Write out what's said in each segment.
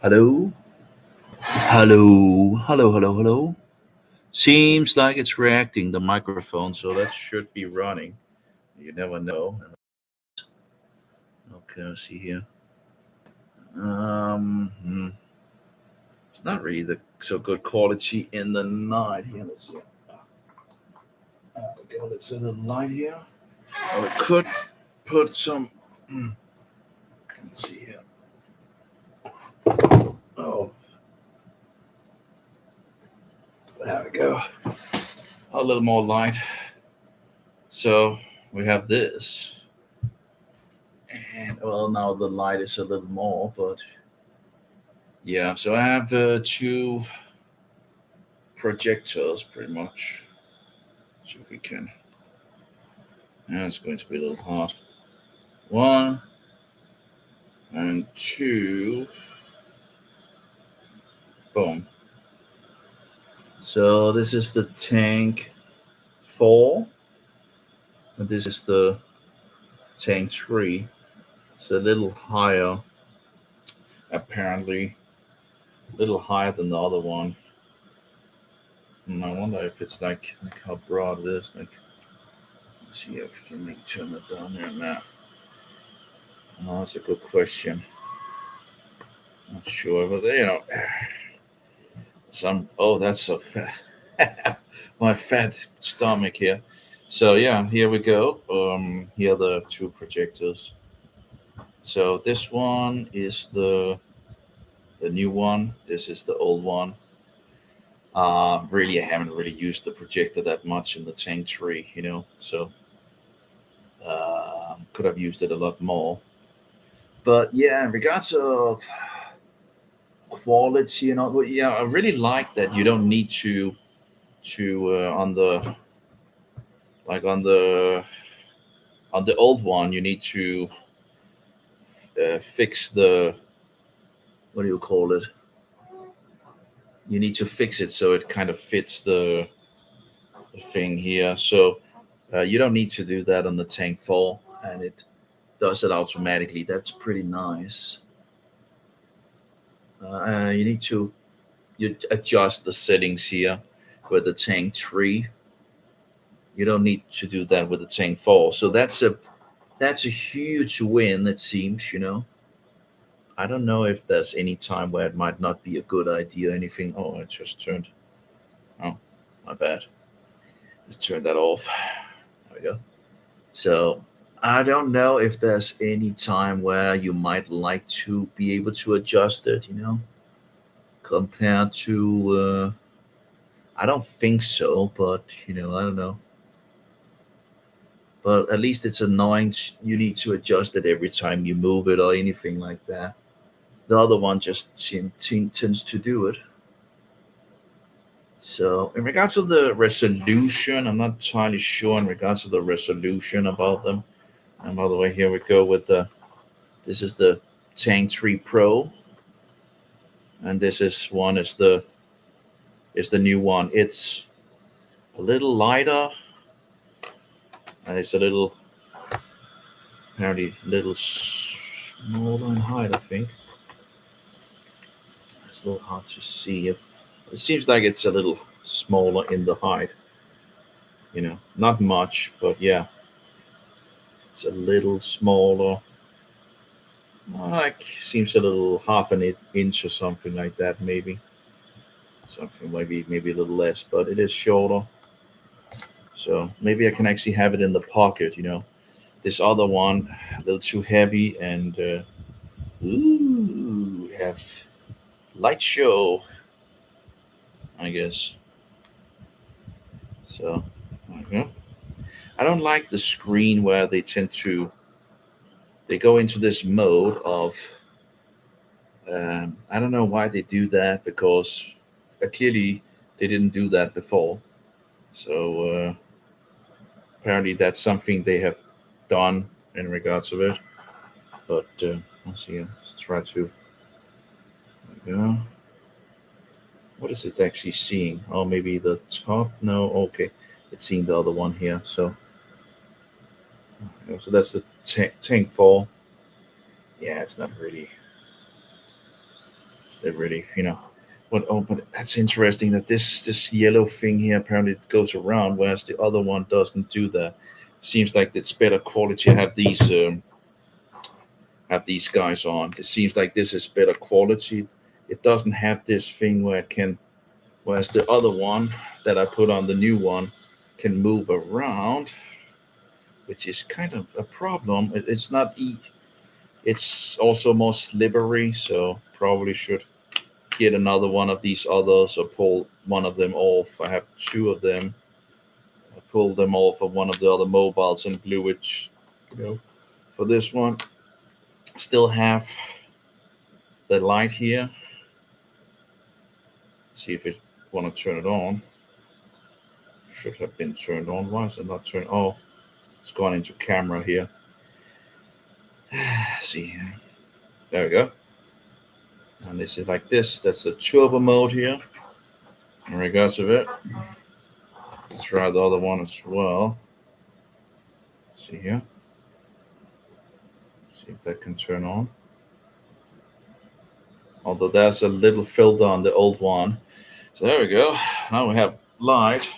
Hello, hello. Seems like it's reacting the microphone, so that should be running. You never know. Okay, let's see here. It's not really the so good quality in the night here. Let's see. Okay, let's set the light here. I could put some. hmm, Let's see here. Oh, there we go. A little more light. So we have this, and well, now the light is a little more, but yeah. So I have two projectors pretty much. See if we can. Now it's going to be a little hard. One and two. Boom. So this is the tank 4, and this is the tank 3. It's a little higher, apparently, a little higher than the other one. And I wonder if it's like how broad it is. Like, let's see if we can turn it down there now. Oh, that's a good question. Not sure, but some. Oh, that's so fat. My fat stomach here. So yeah, here we go. Here are the two projectors. So this one is the new one. This is the old one. Really, I haven't really used the projector that much in the Tank Tree, So could have used it a lot more. But yeah, in regards of quality and all, well, yeah, I really like that you don't need to on the like on the old one you need to fix the what do you call it? You need to fix it so it kind of fits the thing here. So you don't need to do that on the Tank 4, and it does it automatically. That's pretty nice. You need to you adjust the settings here with the Tank 3. You don't need to do that with the Tank 4. So that's a huge win. It seems. I don't know if there's any time where it might not be a good idea or anything. Oh, it just turned. Oh, my bad. Let's turn that off. There we go. So I don't know if there's any time where you might like to be able to adjust it, compared to. I don't think so, but I don't know. But at least it's annoying. You need to adjust it every time you move it or anything like that. The other one just tends to do it. So, in regards to the resolution, I'm not entirely sure in regards to the resolution about them. And by the way, here we go with the. This is the Tank 3 Pro, and this is the new one. It's a little lighter, and it's a little apparently a little smaller in height. I think it's a little hard to see it. It seems like it's a little smaller in the height. Not much, but yeah, it's a little smaller. Like seems a little half an inch or something like that, maybe something maybe a little less, but it is shorter. So maybe I can actually have it in the pocket. This other one a little too heavy, and ooh, we have light show, I guess. So okay. I don't like the screen where they go into this mode of I don't know why they do that because clearly they didn't do that before. So apparently that's something they have done in regards of it. But let's see. Let's try to. Yeah. What is it actually seeing? Oh, maybe the top. No. Okay, it's seeing the other one here. So that's the tank 4. Yeah, it's They're really, what? Oh, but that's interesting that this yellow thing here apparently it goes around, whereas the other one doesn't do that. Seems like it's better quality. Have these guys on. It seems like this is better quality. It doesn't have this thing where it can, whereas the other one that I put on the new one can move around, which is kind of a problem. It's not it's also more slippery, so probably should get another one of these others or pull one of them off. I have two of them. I pulled them off of one of the other mobiles and glue it, for this one. Still have the light here. See if it want to turn it on. Should have been turned on. Why is it not turned? Oh, it's gone into camera here. See here. There we go. And this is like this. That's the turbo mode here. In regards of it. Let's try the other one as well. See here. See if that can turn on. Although there's a little filter on the old one. So there we go. Now we have light.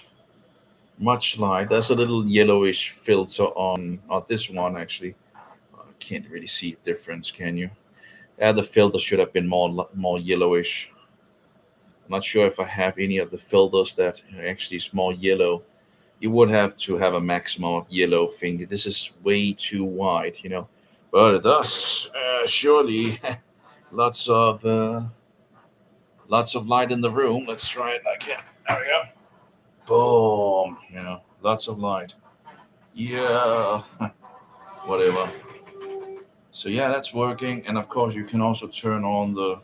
Much light. There's a little yellowish filter on this one actually. I can't really see the difference, can you? Yeah, the filter should have been more yellowish. I'm not sure if I have any of the filters that actually is more yellow. You would have to have a maximum of yellow thing. This is way too wide. But it does surely lots of light in the room. Let's try it again. There we go. Boom. Lots of light. Yeah. Whatever. So yeah, that's working. And of course, you can also turn on the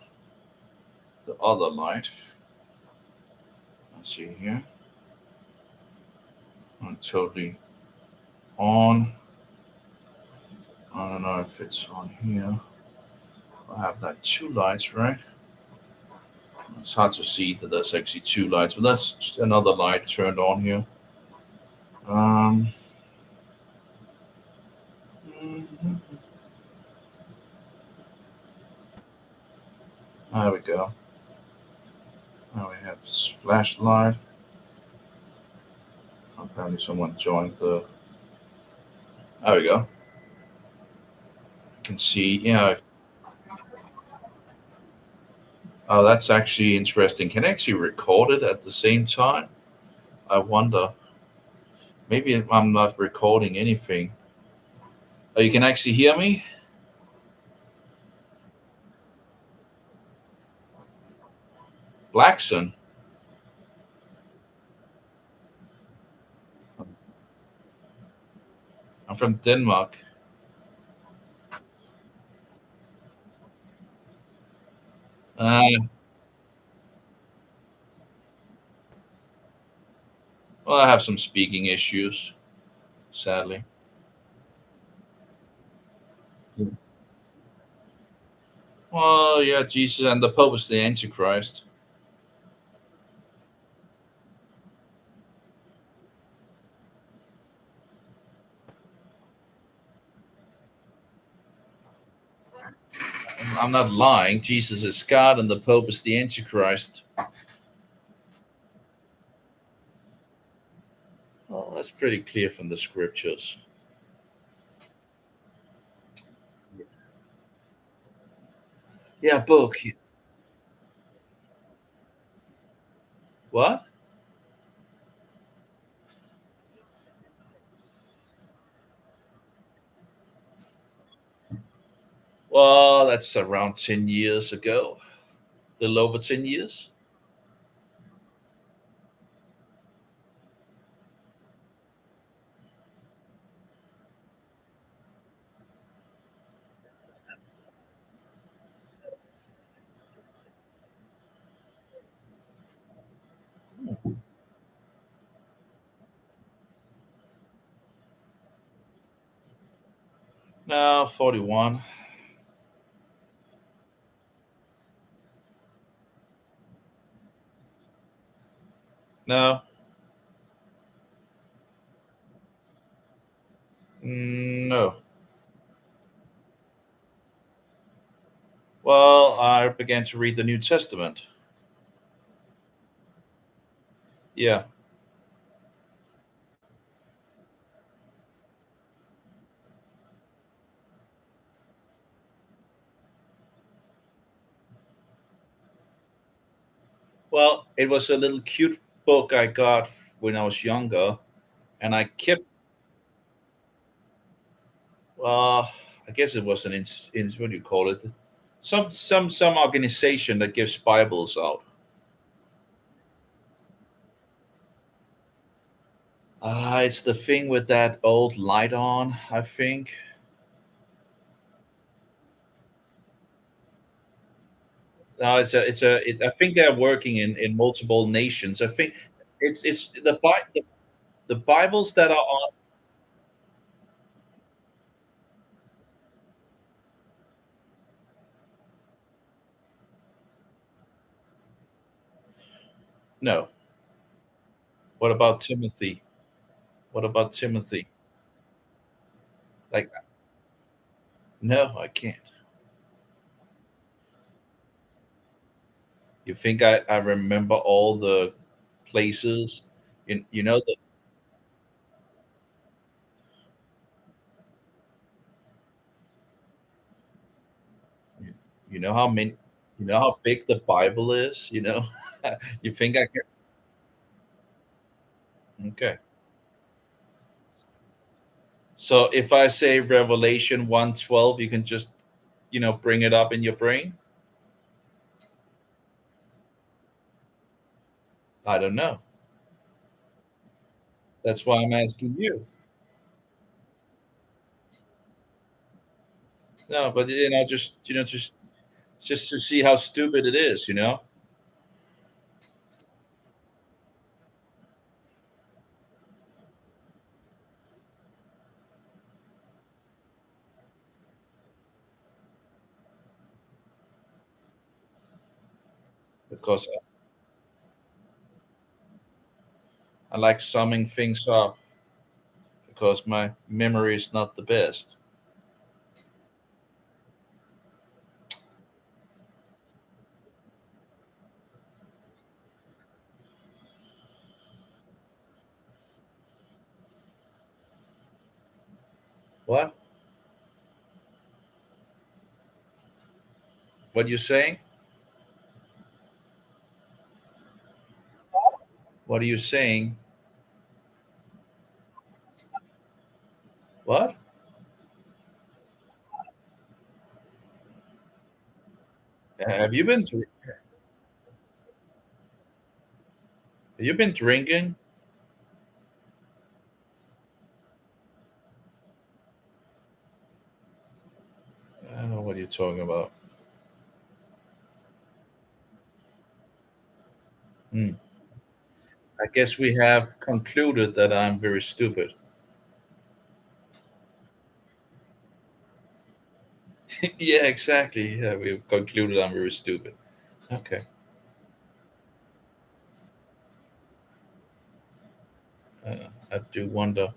other light. Let's see here. I'm totally on. I don't know if it's on here. I have that two lights, right? It's hard to see that there's actually two lights, but that's another light turned on here. Um, mhm. There we go. Now we have this flashlight. Apparently, someone joined the. There we go. You can see. Yeah. Oh, that's actually interesting. Can I actually record it at the same time? I wonder. Maybe I'm not recording anything. Oh, you can actually hear me? Blackson. I'm from Denmark. Uh, well, I have some speaking issues, sadly. Well, yeah, Jesus and the Pope is the Antichrist. I'm not lying. Jesus is God and the Pope is the Antichrist. Well, that's pretty clear from the scriptures. Yeah, book. What? Well, that's around 10 years ago. A little over 10 years. No, 41. No. No. Well, I began to read the New Testament. Yeah. Well, it was a little cute book I got when I was younger, and I kept. I guess it was in what do you call it? Some organization that gives Bibles out. It's the thing with that old light on. I think. No, I think they're working in multiple nations. I think it's the Bibles that are on. No. What about Timothy? What about Timothy? Like, no, I can't. You think I remember all the places? You know the you know how many you know how big the Bible is. You think I can? Okay. So if I say Revelation 1:12, you can just bring it up in your brain. I don't know. That's why I'm asking you. No, but just just to see how stupid it is. Because I like summing things up because my memory is not the best. What? What you saying? What are you saying? What? Have you been have you been drinking? I don't know what you're talking about. Hmm. I guess we have concluded that I'm very stupid. Yeah, exactly. Yeah, we've concluded I'm very stupid. Okay. I do wonder.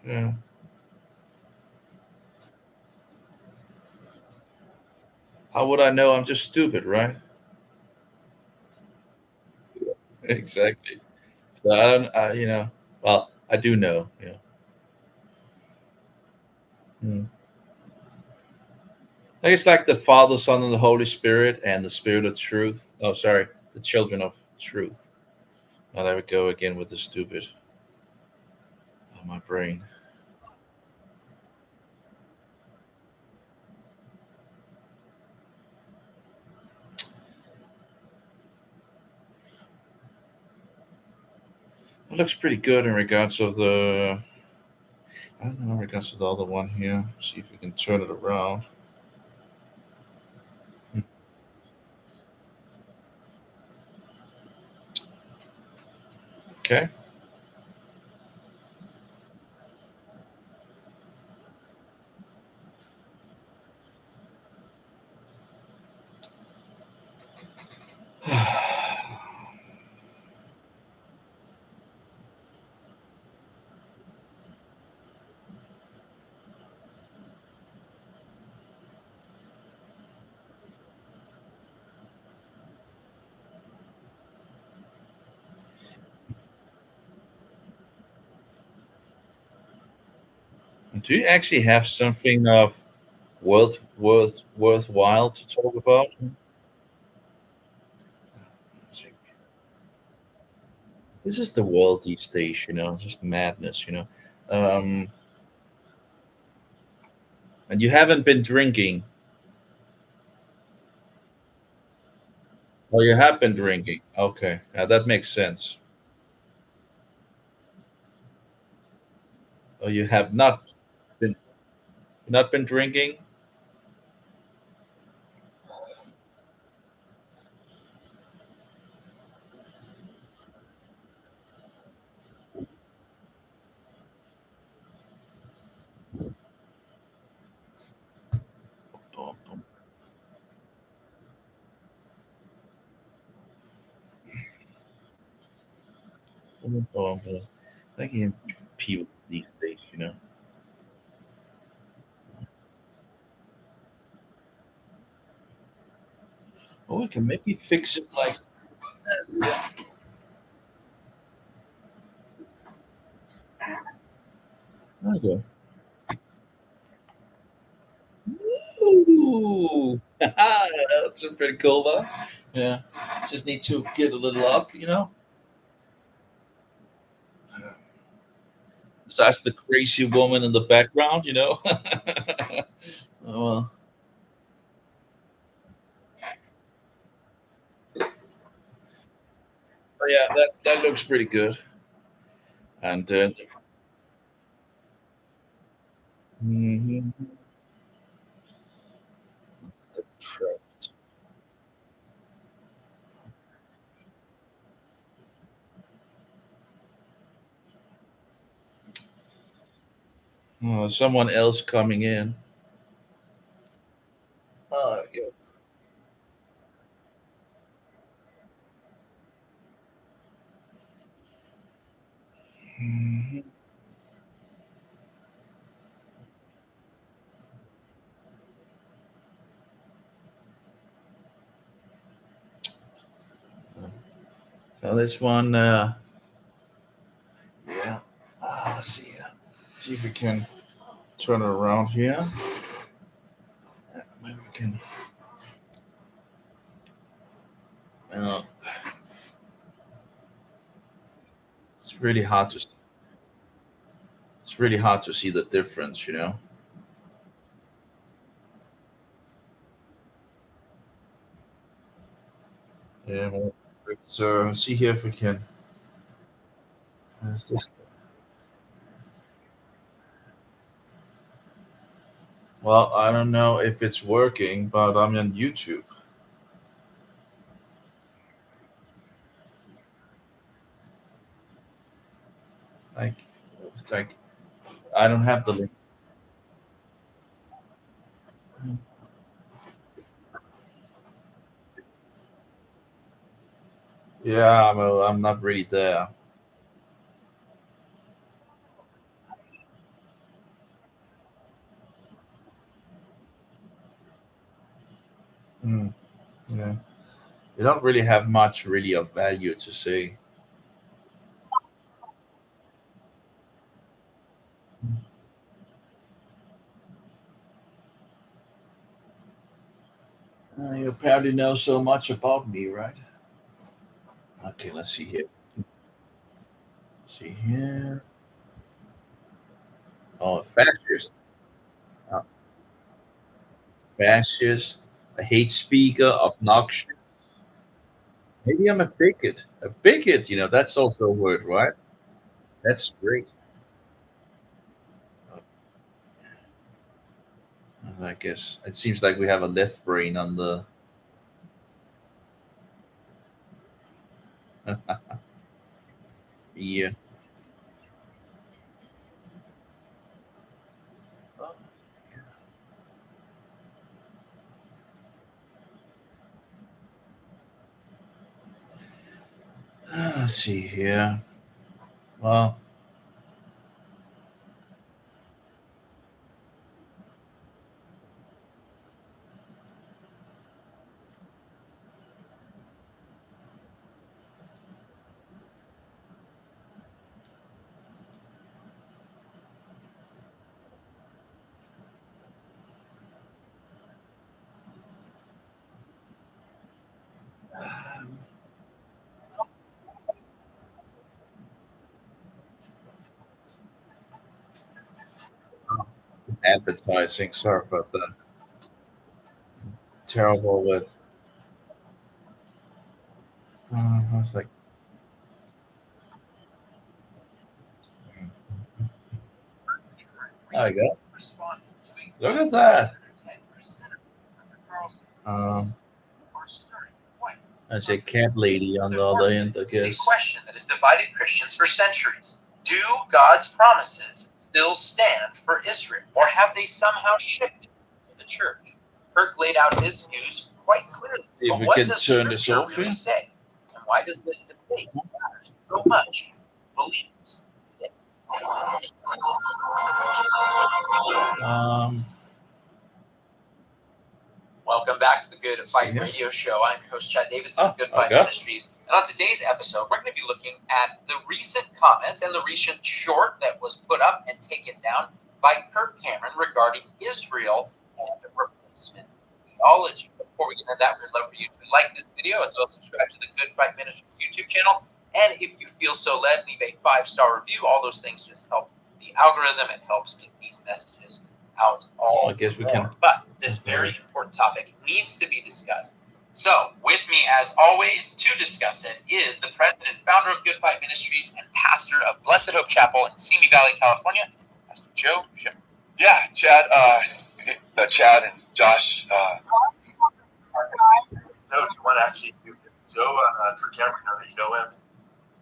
Yeah. How would I know? I'm just stupid, right? Exactly. So I don't. Well, I do know. Yeah. Hmm. I guess like the Father, Son, and the Holy Spirit, and the Spirit of Truth. Oh, sorry, the children of truth. Now there we go again with the stupid. Oh, my brain. It looks pretty good in regards of the. I don't know in regards to the other one here. See if we can turn it around. Okay. Do you actually have something of worthwhile to talk about? This is the world these days, just madness, Um, and you haven't been drinking. Oh, you have been drinking. Okay, that makes sense. Oh, you have not been drinking. Thinking people these days. Oh, we can maybe fix it like this. Yeah. Okay. Ooh, that's a pretty cool one. Yeah, just need to get a little up. Besides the crazy woman in the background. Oh, well. But yeah, that looks pretty good. And mhm, the prompt. Oh, someone else coming in. Yeah. Mhm. So this one, yeah. Let's see. See if we can turn it around here. Maybe we can. Uh, it's really hard to. It's really hard to see the difference. Yeah. Well, let's see here if we can. Is this- Well, I don't know if it's working, but I'm on YouTube. Like, it's like I don't have the link. Yeah, I'm not really there. Mm, yeah, you don't really have much really of value to say. You apparently know so much about me, right? Okay, let's see here. See here. Oh, fascist. Uh, fascist. A hate speaker. Obnoxious. Maybe I'm a bigot. A bigot. That's also a word, right? That's great. I guess it seems like we have a left brain on the. Yeah. Let's see here. Well, advertising. Sorry about that. Terrible with. I was like, there you go. Look at that. Um, That's a cat lady on the other end, I guess. It's a question that has divided Christians for centuries. Do God's promises still stand for Israel, or have they somehow shifted to the church? Kirk laid out his views quite clearly. If But we what can does turn this Scripture off really here. say? And why does this debate matter so much to believers today? Welcome back to the Good Fight Radio Show. I'm your host, Chad Davidson of Good Fight Ministries. And on today's episode, we're going to be looking at the recent comments and the recent short that was put up and taken down by Kirk Cameron regarding Israel and replacement theology. Before we get into that, we'd love for you to like this video as well as subscribe to the Good Fight Ministries YouTube channel. And if you feel so led, leave a 5-star review. All those things just help the algorithm. It helps get these messages out all I guess we can. But this very important topic needs to be discussed. So, with me, as always, to discuss it is the president and founder of Good Fight Ministries and pastor of Blessed Hope Chapel in Simi Valley, California, Pastor Joe Shepard. Yeah, Chad, Chad and Josh. No, you want to actually do this. So, Kirk Cameron, now that you know him,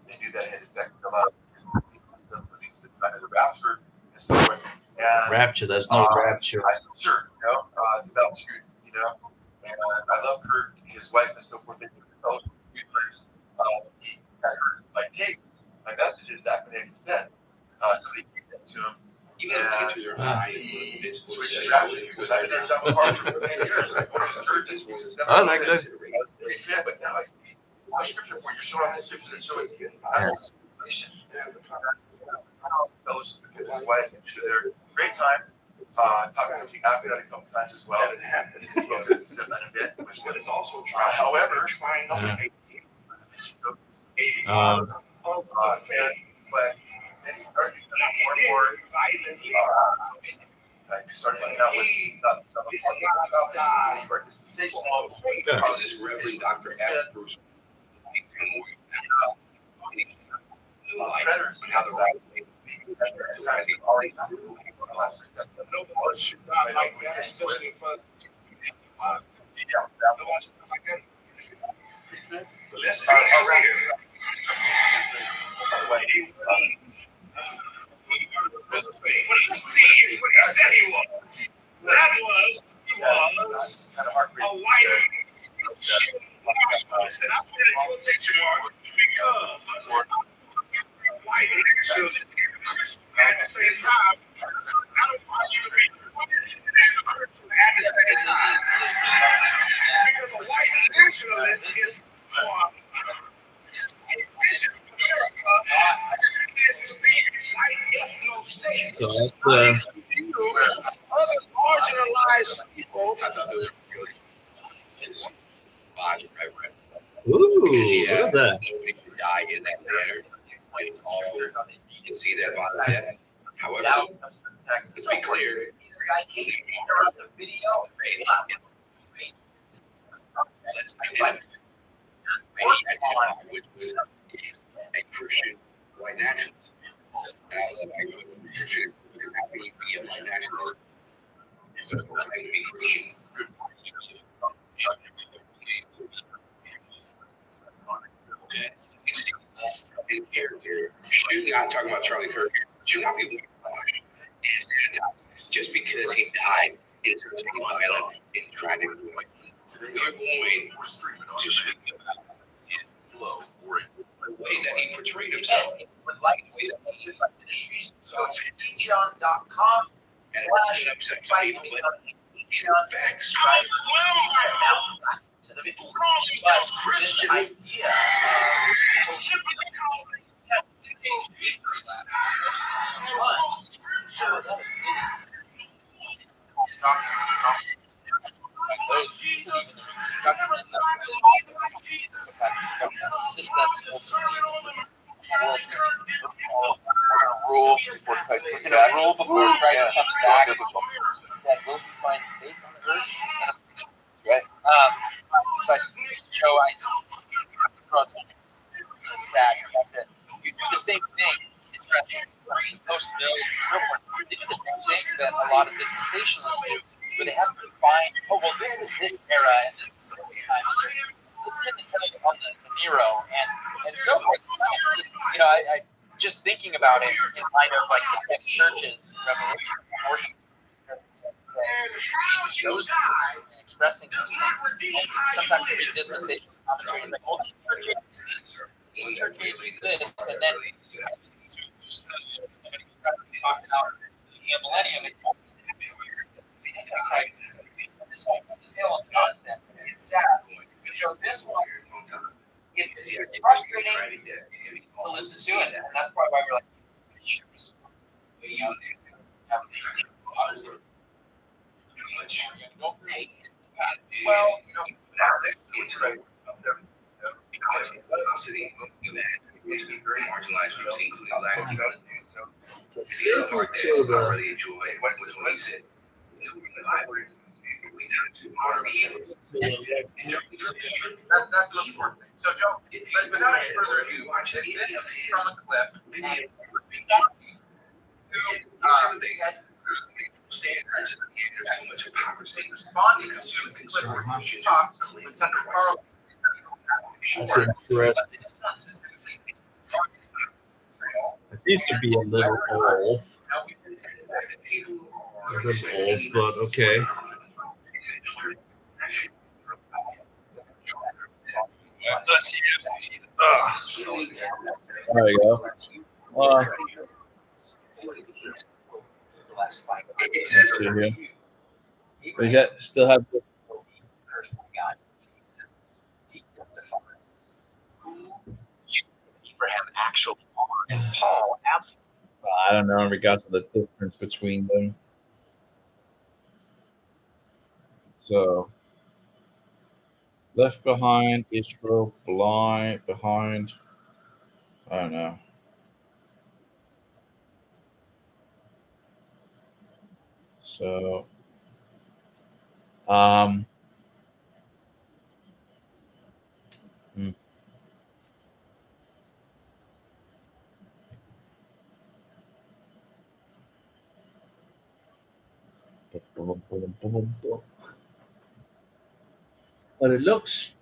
they knew that it had affected a lot of the rapture and so forth. And, Rapture, there's no rapture. Sure, develop truth, and I love Kirk, his wife, and so forth. They developed he had heard my tapes, my messages back when they said. So they gave them to him. He switched it out because I've been there apart for many years. Like one of his churches was a I like that. but now I see the scripture where you're showing the scripture that show it. Fellowship with his wife, and they're great time. Talking with you after that a couple times as well. But it's also trying. However, but then he started more and more. He started hanging out with This is Reverend Dr. Bruce. Marginalized people. Ooh, look at that. Die in that manner. You can see that bottom dead. However, let's be clear. Let's identify which was a Christian white nationalist. Christian could happen to be a white nationalist. So proclaim to be Christian. His character should not talking about Charlie Kirk. Should not be washed and sanitized just because he died in a violent and trying to do it. We are going to speak about the way that he portrayed himself. Would like to Ministries, so patreon.com Facts. This idea rule before Christ comes back that will be finding faith on the earth. Right. But Joe, I across that you do the same thing. Interesting. Post bills and so forth. They do the same thing that a lot of dispensationalists do, where they have to define, oh well, this is this era and this is this time. Let's get to tell you on the Nero and so forth. You know, I just thinking about it in light of like the seven churches in Revelation, Jesus goes through and expressing those things. And sometimes you read dispensational commentaries like, oh, this church age is this, this church age is this, and then somebody talk about the millennium and Antichrist. This whole hill of nonsense. It's sad. So this one, it's frustrating to listen to it, and that's probably why we're like, well, you know, now it's right. Because velocity, you had very marginalized groups, including black people. So not really enjoy what he said. In the library, we tend to honor him. That's the important thing. So, Joe, but without any further ado, this is from a clip. And There's so much hypocrisy. Responding to the clip where he talks with Tucker Carlson. That's interesting. It seems to be a little off. A little off, but okay. Let's see. There you go. Let's see here. We still have. Abraham actually and Paul absolutely. Well, I don't know in regards to the difference between them. So, left behind, Israel, blind behind. I don't know. So, hmm. But it looks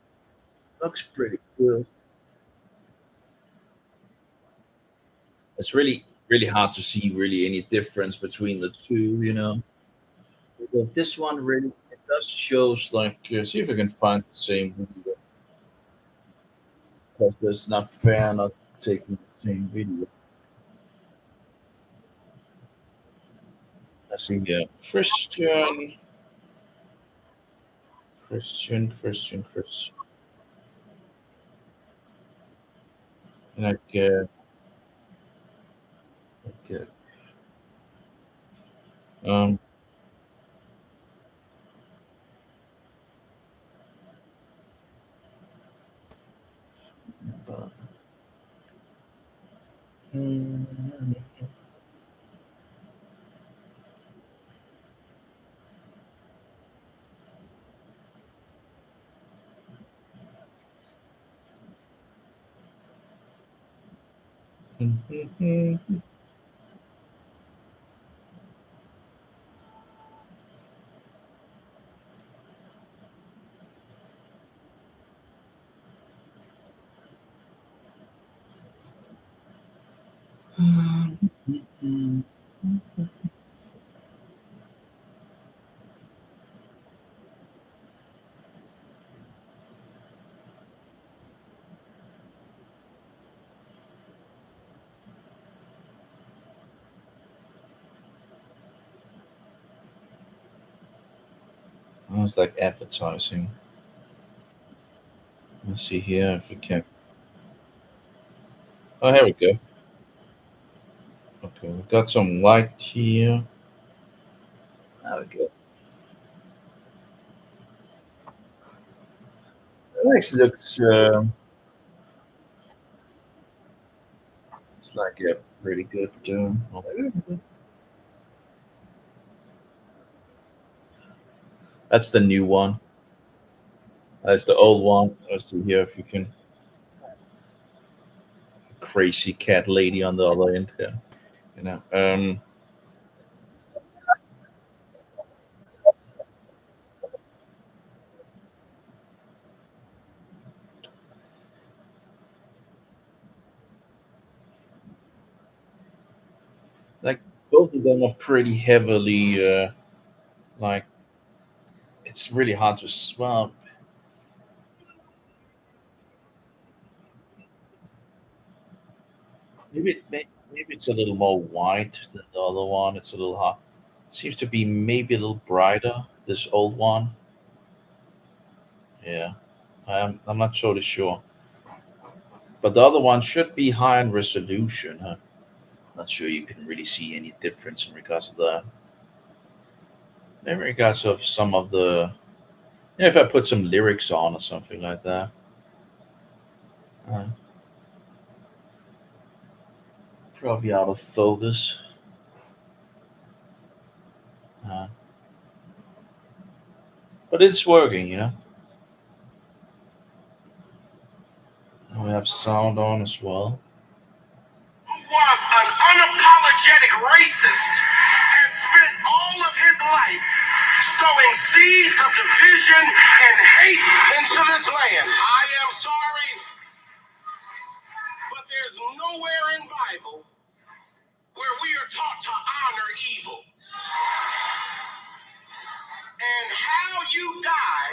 pretty good. It's really hard to see really any difference between the two, you know. But this one really it does shows like see if I can find the same video because it's not fair not taking the same video. Let's see here. Christian. And I get um but, mm, it's like advertising. Let's see here if we can. Oh, here we go. Okay, we've got some light here. There we go. It actually looks it's like a pretty good. That's the new one. That's the old one. Let's see here if you can. Crazy cat lady on the other end here. You know. Like both of them are pretty heavily like it's really hard to well maybe it's a little more white than the other one. It's a little hot. Seems to be maybe a little brighter. This old one. Yeah, I'm not totally sure. But the other one should be high in resolution. Huh? Not sure you can really see any difference in regards to that. In regards of some of the, if I put some lyrics on or something like that, uh, probably out of focus. Uh, but it's working. And we have sound on as well. Who was an unapologetic racist and spent all of his life sowing seeds of division and hate into this land. I am sorry, but there's nowhere in Bible where we are taught to honor evil. And how you die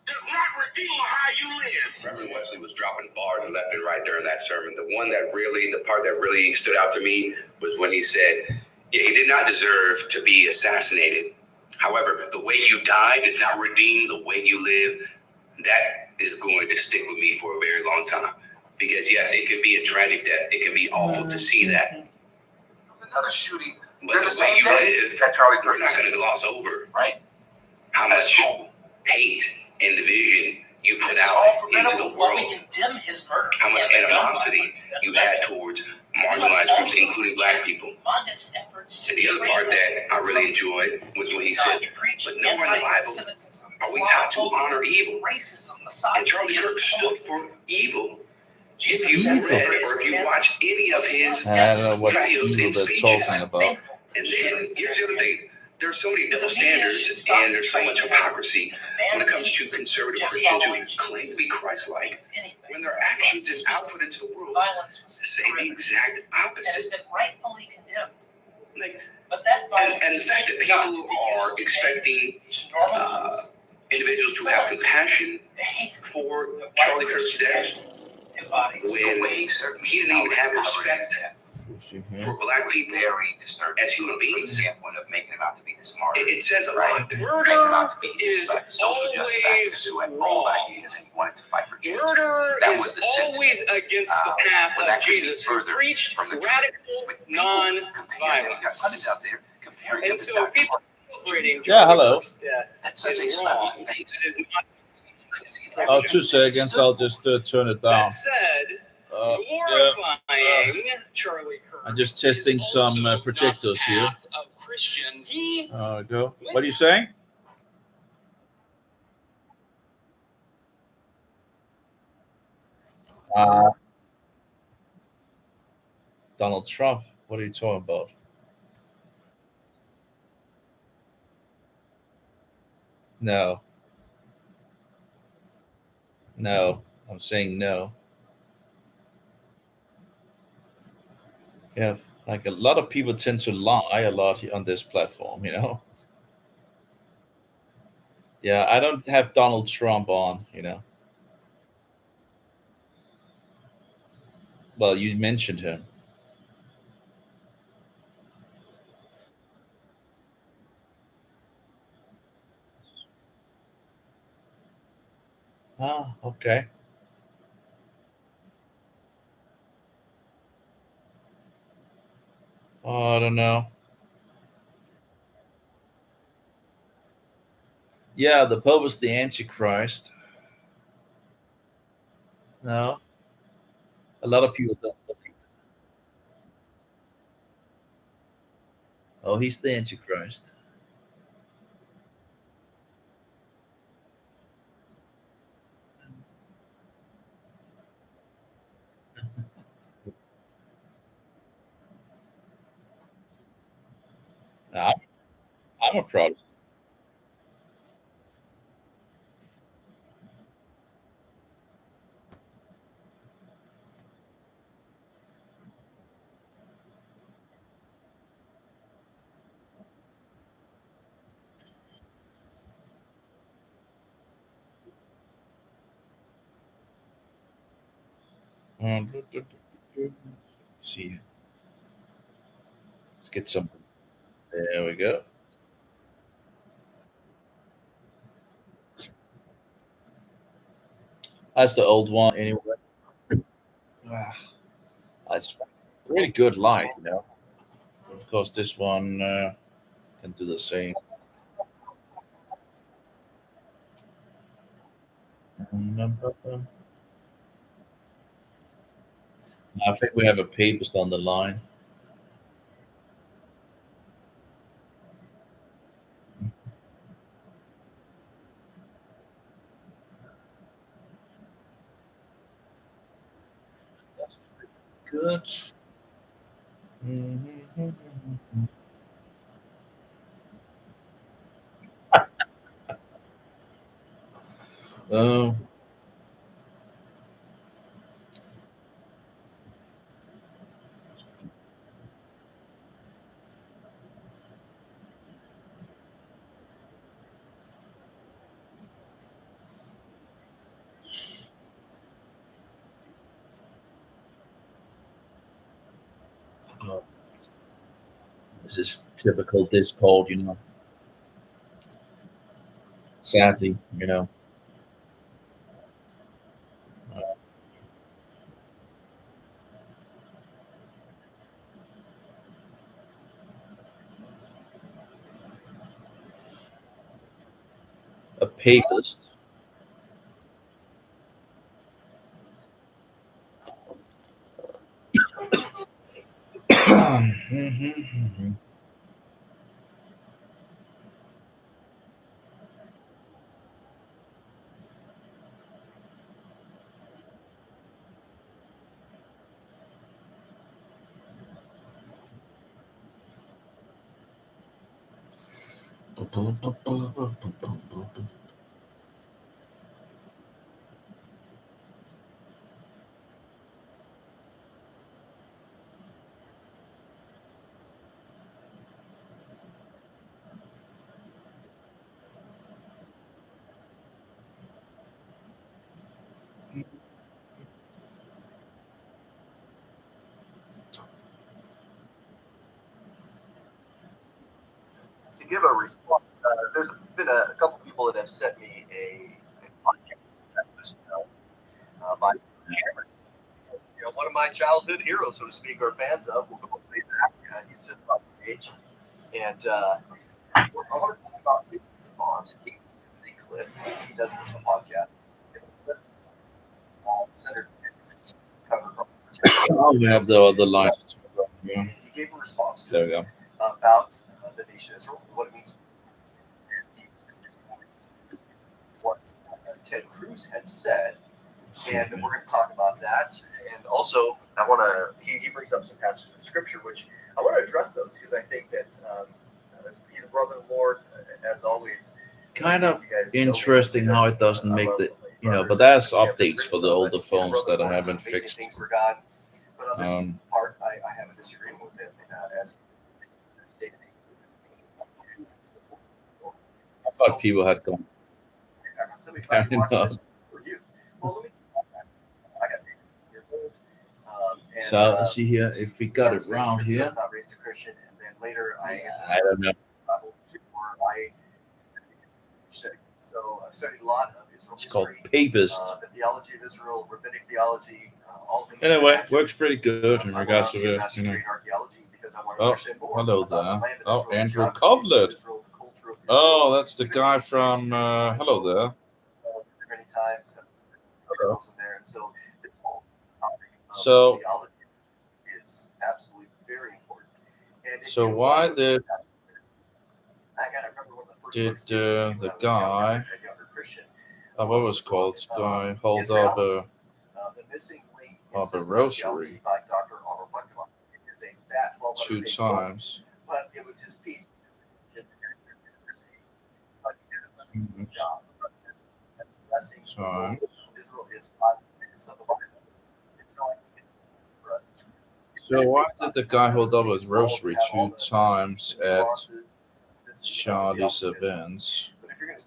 does not redeem how you live. Reverend Wesley was dropping bars left and right during that sermon. The part that really stood out to me was when he said, yeah, he did not deserve to be assassinated. However, the way you die does not redeem the way you live. That is going to stick with me for a very long time. Because yes, it can be a tragic death. It can be awful to see that. Another shooting. But the way you live, we're not going to gloss over. Right? How much hate and division you put This is out all into the preventable while we world. condemn his murder. How much and the gun animosity violence that you led had him. towards We must marginalized groups, also including Black people. Modest efforts to The other part that I really enjoyed was when he said, but nowhere in the Bible are we taught to honor evil. Racism, And Charlie Kirk stood for evil. Jesus If you said read there or if is you death watch any of his I don't know what videos evil and they're speeches, talking about. and then here's the other thing. There's so many double standards and there's so much hypocrisy when it comes to conservative Christians who claim to be Christ-like when their actions and output into the world say the exact has opposite. been rightfully condemned. Like, But that and the fact that people are expecting individuals to have compassion for Charlie Kirk's death when he didn't even have respect for Black people very disturbing as human beings. From the standpoint of making him out to be this martyr. It says a lot. Making him out to be this social justice activist who had bold ideas and he wanted to fight for change. Murder That is was the always sentiment. against the path When of that could be Jesus, who further preached from the truth. radical But people comparing him, you got pundits non-violence. out there comparing him And to so Dr. people Martin. celebrating Yeah, Charlie hello. Kirk's death That's such a is slap wrong. in the face. It is not. Oh, 2 seconds. I'll just turn it down. That said, Yeah. glorifying Charlie Kirk. I'm just testing is some also not projectors the here. path of Christians. He Go. What are you saying? Uh, Donald Trump. What are you talking about? No, no. I'm saying no. Yeah, like a lot of people tend to lie a lot on this platform. Yeah, I don't have Donald Trump on. Well, you mentioned him. Ah, okay. Oh, I don't know. Yeah, the Pope is the Antichrist. No, a lot of people don't believe. Oh, he's the Antichrist. I'm a Protestant. Let's see. Let's get some. There we go. That's the old one anyway. Ah, that's really good light, you know. Of course, this one can do the same. I think we have a papist on the line. That's good. Oh, this is typical Discord, you know. Sadly, you know, a papist. To give a response, there's been a couple people that have sent me a podcast that was by one of my childhood heroes, so to speak, or fans of. We'll go way back. He's just about the age. And I want to talk about his response. He a clip. He does a podcast. Senator covered Oh, we have the other line. Yeah. he gave a response to There we it go. about the nation Israel, what it means. And he was responding to what Ted Cruz had said, and we're going to talk about that. And also, I want to. He brings up some passages of scripture, which I want to address those because I think that he's a brother of the Lord, as always. Kind of You guys know interesting how it doesn't make the, you know, but that's updates for the older phones that I haven't fixed. Things for God. But on this Um, part, I have a disagreement with him as I thought people had gone. Somebody watching this for you. Well, let me. I got 8 years old. So let's see here if we got it round here. Not raised a Christian, and then later I don't know. I studied a lot of Israel It's called history, papist. the theology of Israel, rabbinic theology, all things. Anyway, works pretty good in regards to the, you know. Oh, hello there. Oh, Andrew Coblet. Oh, that's the guy from. Hello there. Many times. Hello. There, and so So, theology is absolutely very important. And so why did I gotta remember one of the first did books given to me when the I was guy? a younger Christian. What was called this guy hold up a The missing link in of a systematic rosary theology by Dr. Arnold Fundamental. It is a fat 2 1200-page book, times? but it was his piece. Mhm. Blessing So, Israel is five things of the Bible. It's not for us. so why did the guy hold up his rosary two times at Charlie's events? But if you're going to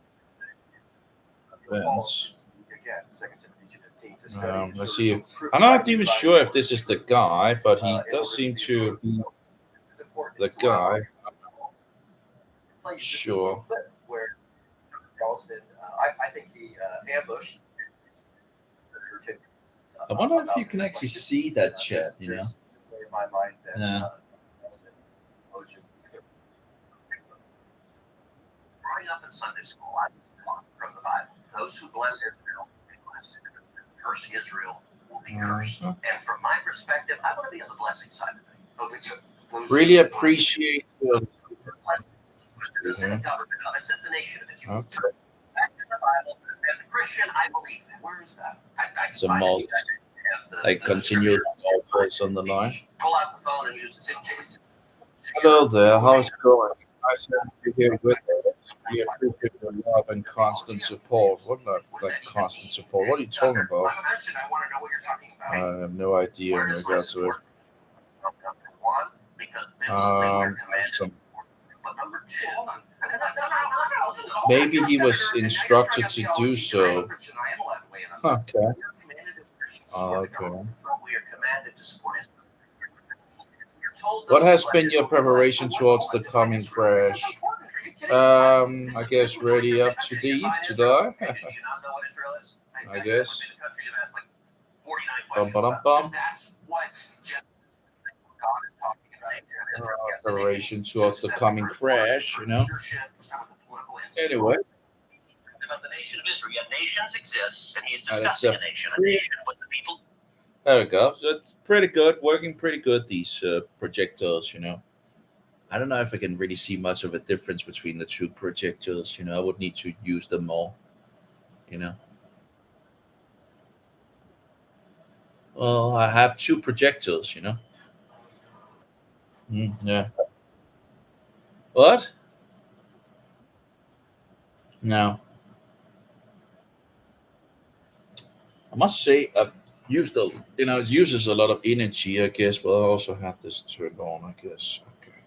Events. again, 2 Timothy 2:15 to study. Let's see. I'm not even sure if this is the guy, but he does seem to be the guy. Sure. Where Charleston, I think he ambushed. I wonder if you can actually see that chat, you know? In my mind, that Yeah. Growing up in Sunday school, I was taught from the Bible. Those who bless Israel will be blessed. Curse Israel will be cursed. Mhm. And from my perspective, I want to be on the blessing side of things. Really appreciate your. This is the government. Now, this is the nation of Israel. Okay. Back in the Bible, as a Christian, I believe that. Where is that? I It's a find mouse. it. Have the- Like the continue scripture. voice on the line. Pull out the phone and use the Jason. Hello there. How's it going? Nice having you here with us. We appreciate your love and constant support. What like constant support? What are you talking about? I'm a Christian. I want to know what you're talking about. I have no idea in Where does my regards to it. support come from? Number one, because biblically we're commanded. Some, But number two, maybe he was instructed to do so. Okay. We are commanded as Christians to support the Okay. government. We are commanded to support Israel. We are told What those has who been bless your Israel will be preparation blessed. towards the coming This is crash? important. Are you kidding me? I guess ready up to Do you die. Okay, do you not know what Israel is? I guess. That would be the country you've asked like 49 Bum, questions ba-dum, about. bum. So that's what Genesis is saying. God is talking about. Preparation towards the coming crash, you know. Anyway, About the nation of Israel. Yet nations exist, and he's that's discussing a a nation. A pretty- nation with the people. there we go. So it's pretty good, working pretty good, these projectors, you know. I don't know if I can really see much of a difference between the two projectors, you know. I would need to use them more, you know. Well, I have two projectors, you know. Yeah. What? No. I must say, I've used a, you know, it uses a lot of energy, I guess, but I also have this turned on, I guess. Okay.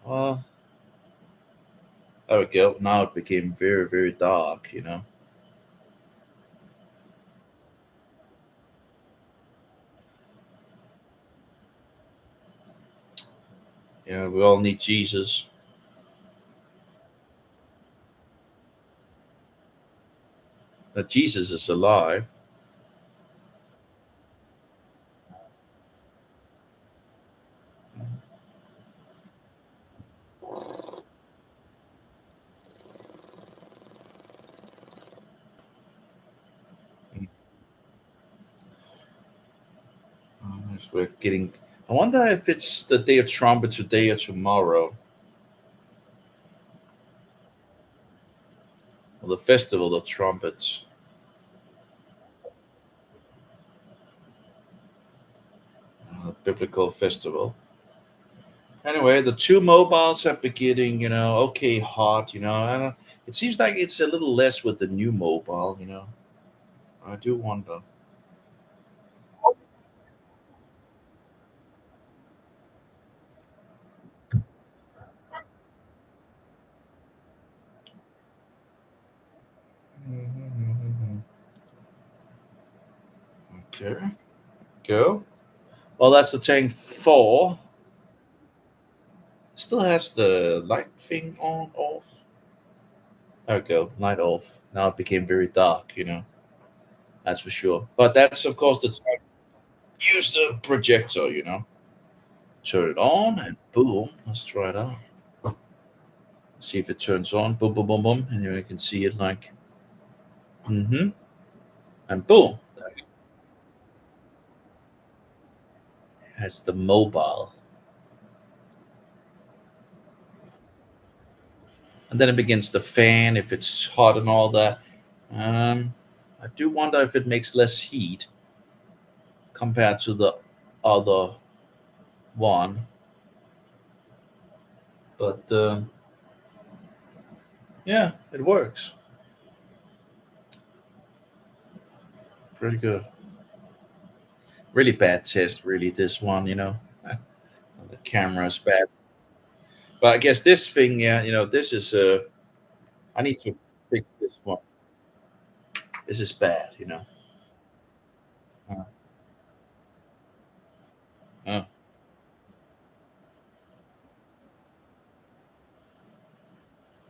Well, there we go. Now it became very, very dark, you know. Yeah, we all need Jesus. But Jesus is alive. Yes, we're getting. I wonder if it's the day of trumpet today or tomorrow, or the festival of trumpets, biblical festival. Anyway, the two mobiles have been getting, you know, okay, hot, you know. I don't, it seems like it's a little less with the new mobile, you know. I do wonder. Okay, go. Well, that's the tank 4. Still has the light thing on, off. There we go, light off. Now it became very dark, you know. That's for sure. But that's, of course, the time. Use the projector, you know. Turn it on and boom. Let's try it out. See if it turns on. Boom, boom, boom, boom. And you can see it like, mm-hmm. And boom. Has the mobile. And then it begins to fan if it's hot and all that. Um, I do wonder if it makes less heat compared to the other one. But Yeah, it works. Pretty good. Really bad test, really, this one, The camera's bad. But I guess this thing, yeah, this is I need to fix this one. This is bad. Uh, uh,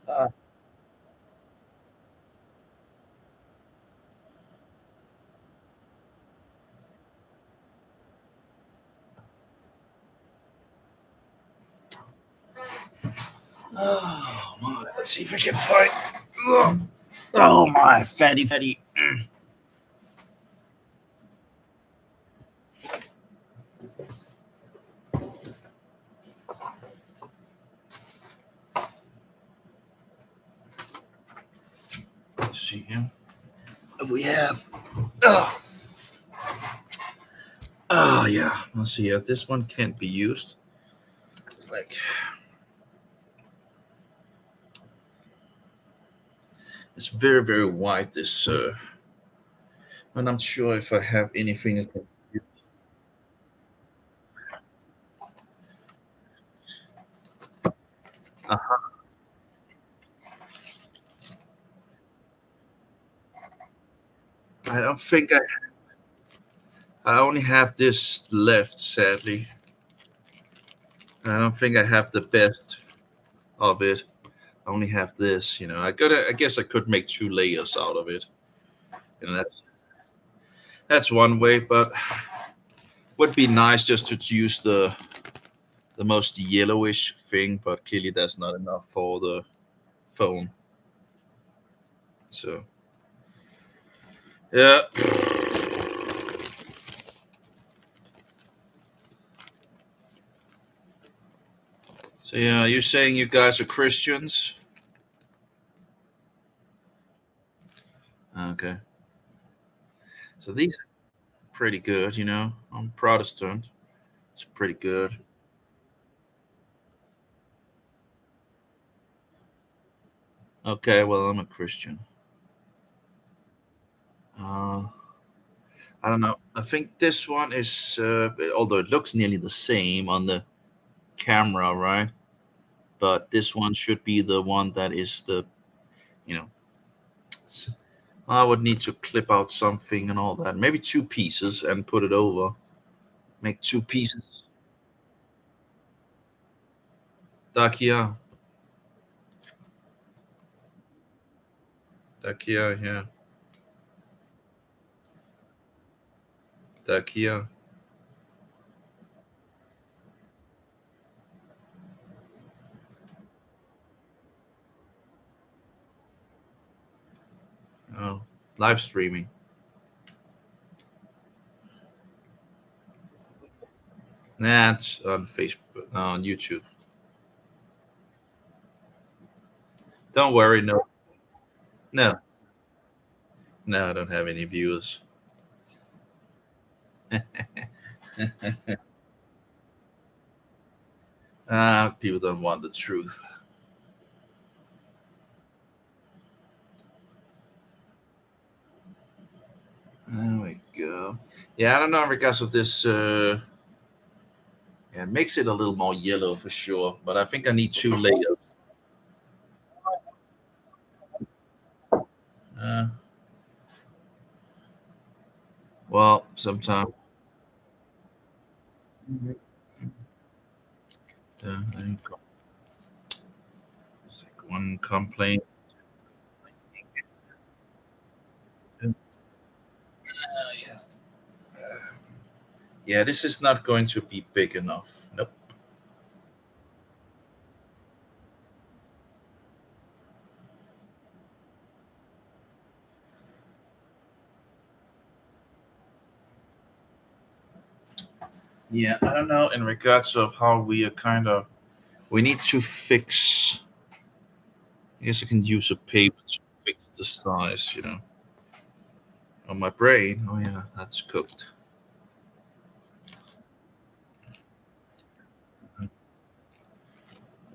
uh, oh my, let's see if we can find. Oh my, fatty, fatty. Let's see here. We have. Oh, oh yeah. Let's see. This one can't be used. Like it's very, very wide. This. I'm not sure if I have anything I can use. Uh-huh. I don't think I only have this left, sadly. I don't think I have the best of it. I only have this. I guess I could make two layers out of it. That's one way, but would be nice just to use the most yellowish thing. But clearly, that's not enough for the phone. So yeah. So yeah, you're saying you guys are Christians? Okay. So these are pretty good. I'm Protestant. It's pretty good. Okay, well, I'm a Christian. Uh, I don't know. I think this one is, although it looks nearly the same on the camera, right? But this one should be the one that is you know, s- I would need to clip out something and all that. Maybe two pieces and put it over. Make two pieces. Dakia. Dakia, yeah. Dakia. Oh, live streaming. Nah, it's on Facebook, on YouTube. Don't worry, no, no, no, I don't have any viewers. People don't want the truth. There we go. Yeah, I don't know because of this. Yeah, it makes it a little more yellow for sure, but I think I need two layers. Uh, well, sometimes. There you go. It's like one complaint. Yeah. Yeah, this is not going to be big enough. Nope. Yeah, I don't know. In regards of how we are we need to fix. I guess I can use a paper to fix the size. On my brain. Oh yeah, that's cooked.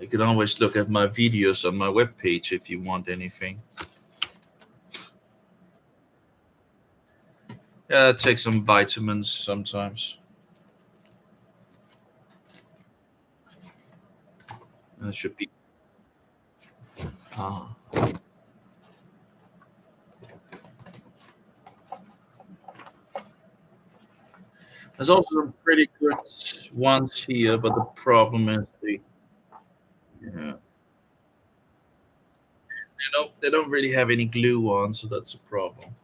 You can always look at my videos on my webpage if you want anything. Yeah, take some vitamins sometimes. That should be. Ah. There's also some pretty good ones here, but the problem is yeah, they don't really have any glue on, so that's a problem.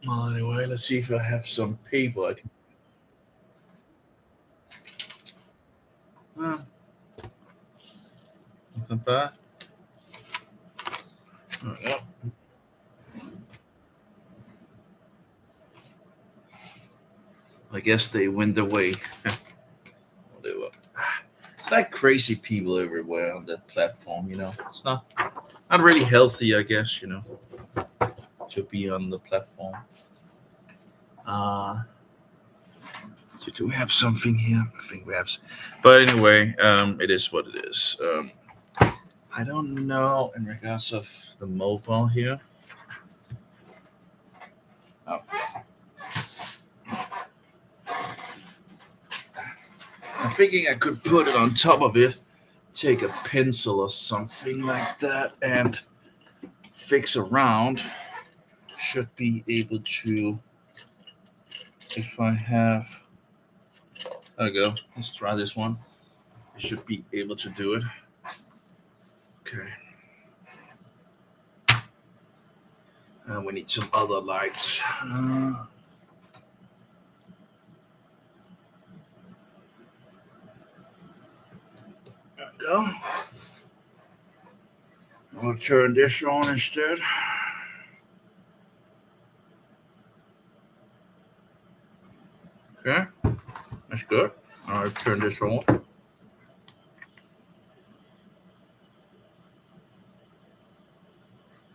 Well, anyway, let's see if I have some paper I can. Ah, not bad. Oh, yeah. I guess they went away. Whatever. It's like crazy people everywhere on that platform, It's not really healthy, I guess, to be on the platform. So do we have something here? I think we have. But anyway, it is what it is. I don't know in regards of the mobile here. Oh. I'm thinking I could put it on top of it, take a pencil or something like that, and fix around. Should be able to, if I have. There we go. Let's try this one. I should be able to do it. Okay. And we need some other lights. There we go. We'll turn this on instead. Okay, that's good. I'll turn this on.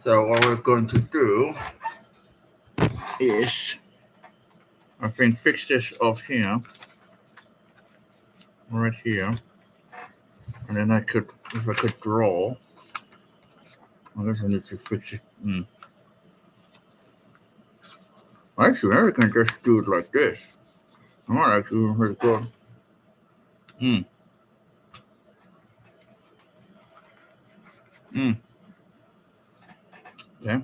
So what we're going to do is, I think, fix this off here, right here, and then if I could draw, I guess I need to fix it. Actually, I can just do it like this. I might actually hurt it good. Okay.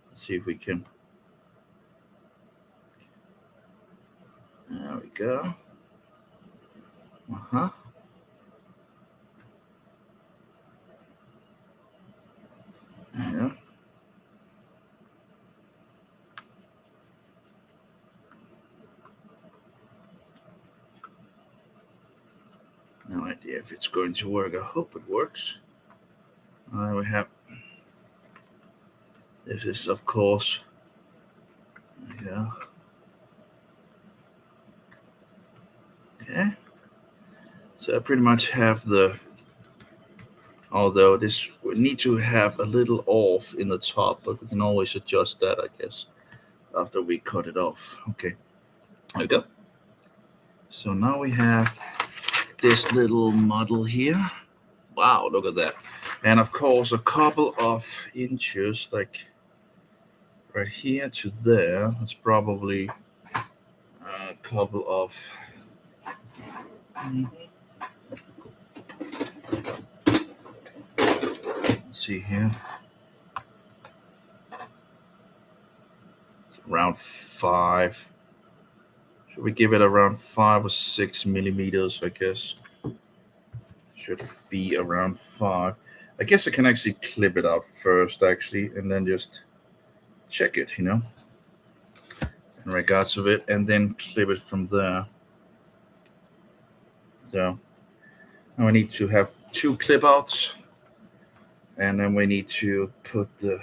Let's see if we can. There we go. Yeah. No idea if it's going to work. I hope it works. We have. This is, of course. Yeah. Okay. So I pretty much have although this would need to have a little off in the top, but we can always adjust that, I guess, after we cut it off. Okay. There we go. So now we have this little model here. Wow, look at that. And of course, a couple of inches, like right here to there. That's probably a couple of. Let's see here. It's around 5. Should we give it around 5 or 6 millimeters? I guess should be around 5. I guess I can actually clip it out first, actually, and then just check it, in regards of it, and then clip it from there. So now we need to have 2 clip outs, and then we need to put the.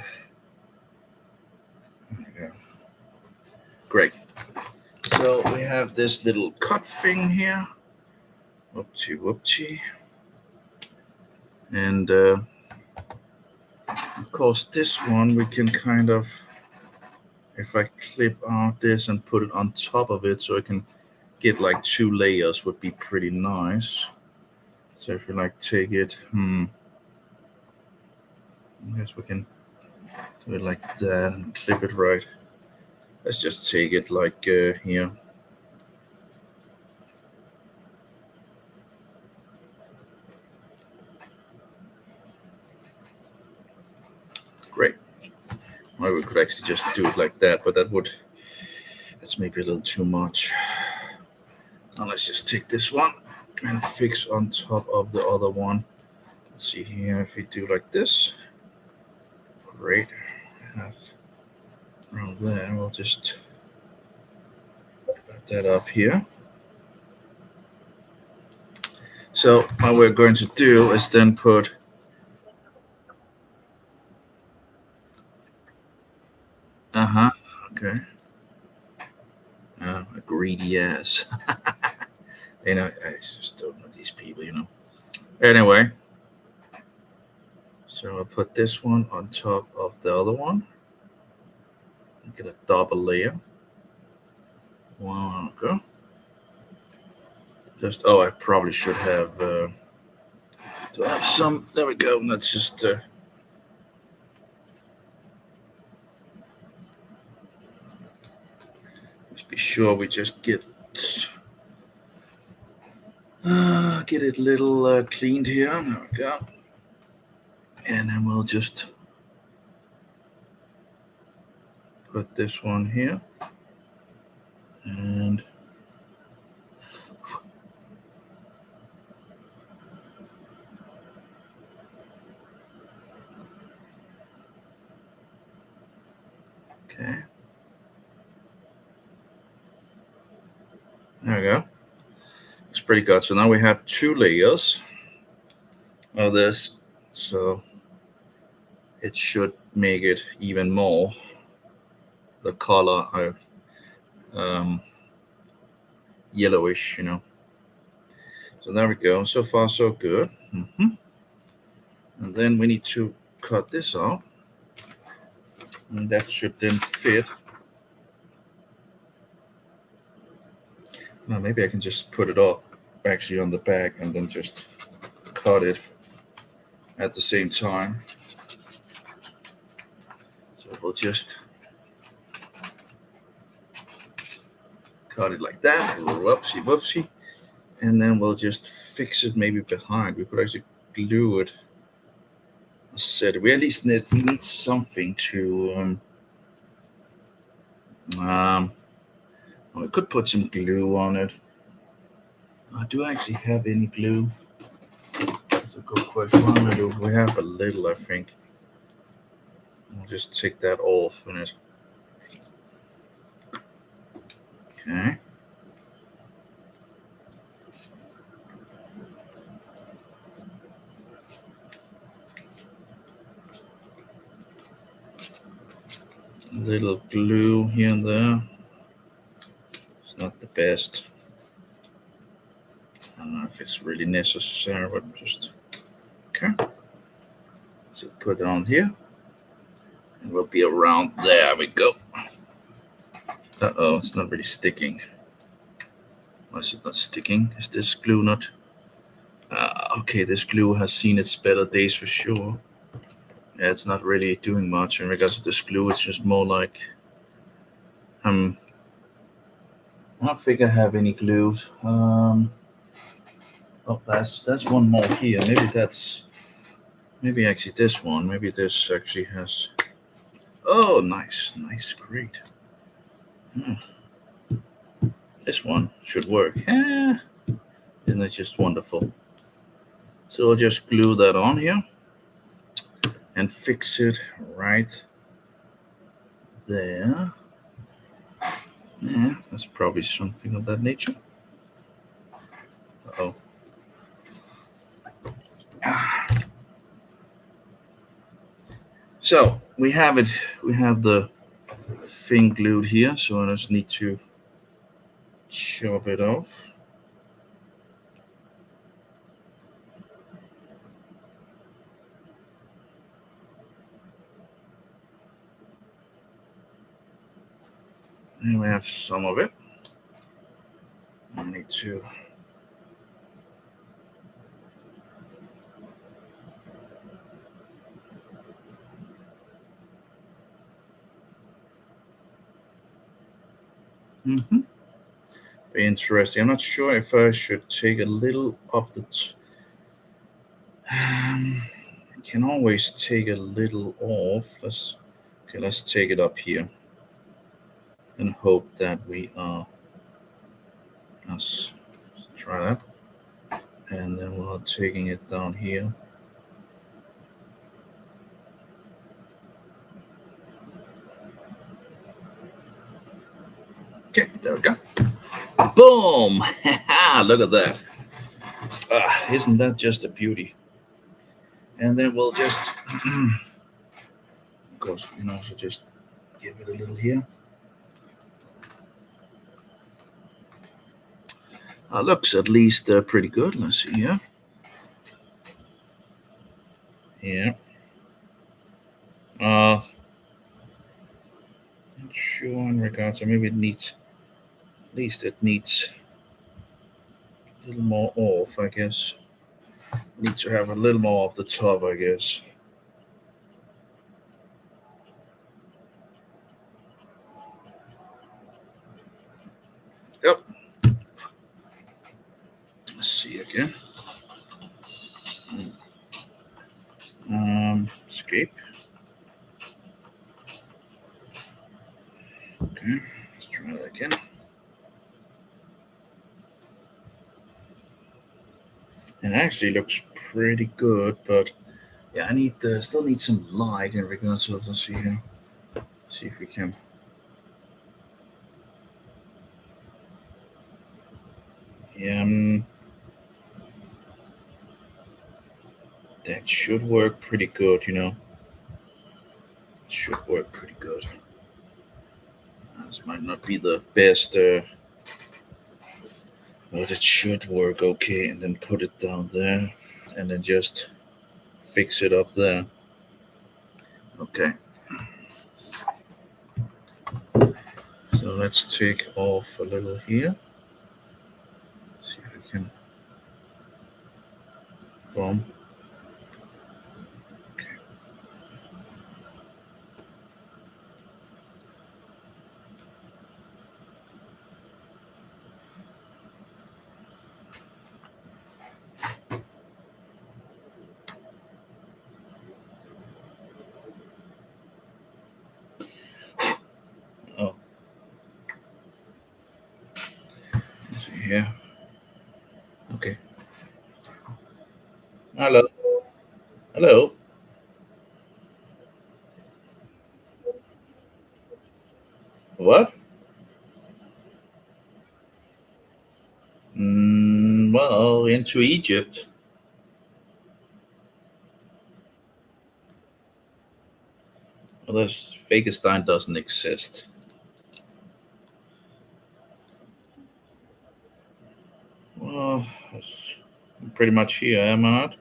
There we go. Great. So we have this little cut thing here. Whoopsie. And of course, this one we can kind of, if I clip out this and put it on top of it so I can get like 2 layers, would be pretty nice. So if you like take it, I guess we can do it like that and clip it right. Let's just take it like here. Great. Or we could actually just do it like that, but that's maybe a little too much. Now let's just take this one and fix on top of the other one. Let's see here, if we do like this, great. Have around there, we'll just put that up here. So what we're going to do is then put okay. A greedy ass. I just don't know these people. Anyway, so I'll put this one on top of the other one. Get a double layer. One, okay. I probably should have. Do I have some? There we go. Let's just. Let's be sure we just get it a little cleaned here. There we go. And then we'll just put this one here. And okay. There we go. It's pretty good. So now we have 2 layers of this. So it should make it even more the color yellowish, So there we go. So far, so good. And then we need to cut this out. And that should then fit. Now maybe I can just put it up actually on the back and then just cut it at the same time. So we'll just cut it like that. Whoopsie, whoopsie. And then we'll just fix it maybe behind. We could actually glue it. We at least need something to. We could put some glue on it. Do I actually have any glue? That's a good question. What am I gonna do? We have a little, I think. I'll just take that off in it. Okay. A little glue here and there. It's not the best. I don't know if it's really necessary, but just okay. So put it on here. And we'll be around there. We go. It's not really sticking. Why is it not sticking? Is this glue not? Okay, this glue has seen its better days for sure. Yeah, it's not really doing much in regards to this glue. It's just more like I don't think I have any glues. That's one more here. Maybe actually this one. Maybe this actually has. Oh, nice, great. This one should work. Isn't it just wonderful? So I'll just glue that on here and fix it right there. Yeah, that's probably something of that nature. Uh-oh. So we have it. We have the thing glued here. So I just need to chop it off. And we have some of it. I need to Mm-hmm. Very interesting. I'm not sure if I should take a little of the. Can always take a little off. Let's take it up here and hope that we are. Let's try that, and then we're taking it down here. Okay, there we go. Boom! Look at that. Isn't that just a beauty? And then we'll just, of course, so just give it a little here. Looks at least pretty good. Let's see here. Yeah. Not sure in regards to maybe it needs, at least it needs a little more off, I guess. Need to have a little more off the top, I guess. Yep. Let's see again. Escape. Okay, let's try that again. It actually looks pretty good, but yeah, I need still need some light in regards to. Let's see here. See if we can. Yeah, that should work pretty good. It should work pretty good. This might not be the best, but it should work okay. And then put it down there, and then just fix it up there. Okay. So let's take off a little here. See if we can. Boom. Oh. Let's see here. Okay. Hello. Hello. What? Well, into Egypt. Well, this Fakestein doesn't exist. Well, I'm pretty much here, am I not?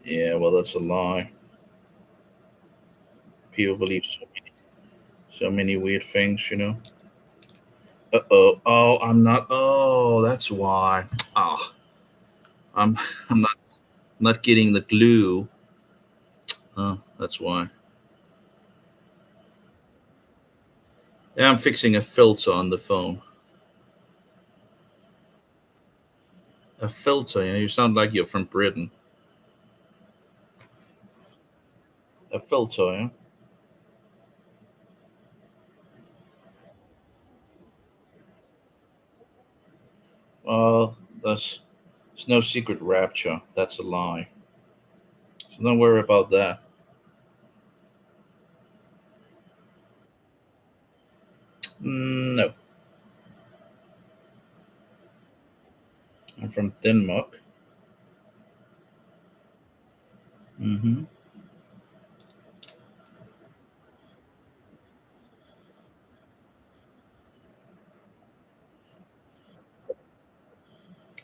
Yeah, well, that's a lie. People believe so many weird things. Uh-oh. Oh, I'm not. Oh, that's why. Oh, I'm I'm not getting the glue. Oh, that's why. Yeah, I'm fixing a filter on the phone. A filter. You sound like you're from Britain. A filter, yeah. Well, there's no secret rapture. That's a lie. So don't worry about that. No, I'm from Denmark. Mm-hmm.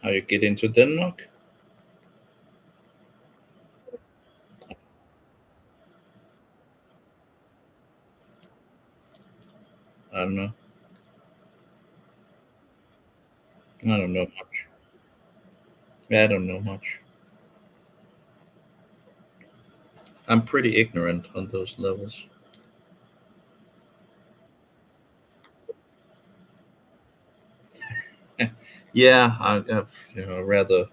How you get into Denmark? I don't know. I don't know much. Yeah, I don't know much. I'm pretty ignorant on those levels. Yeah, rather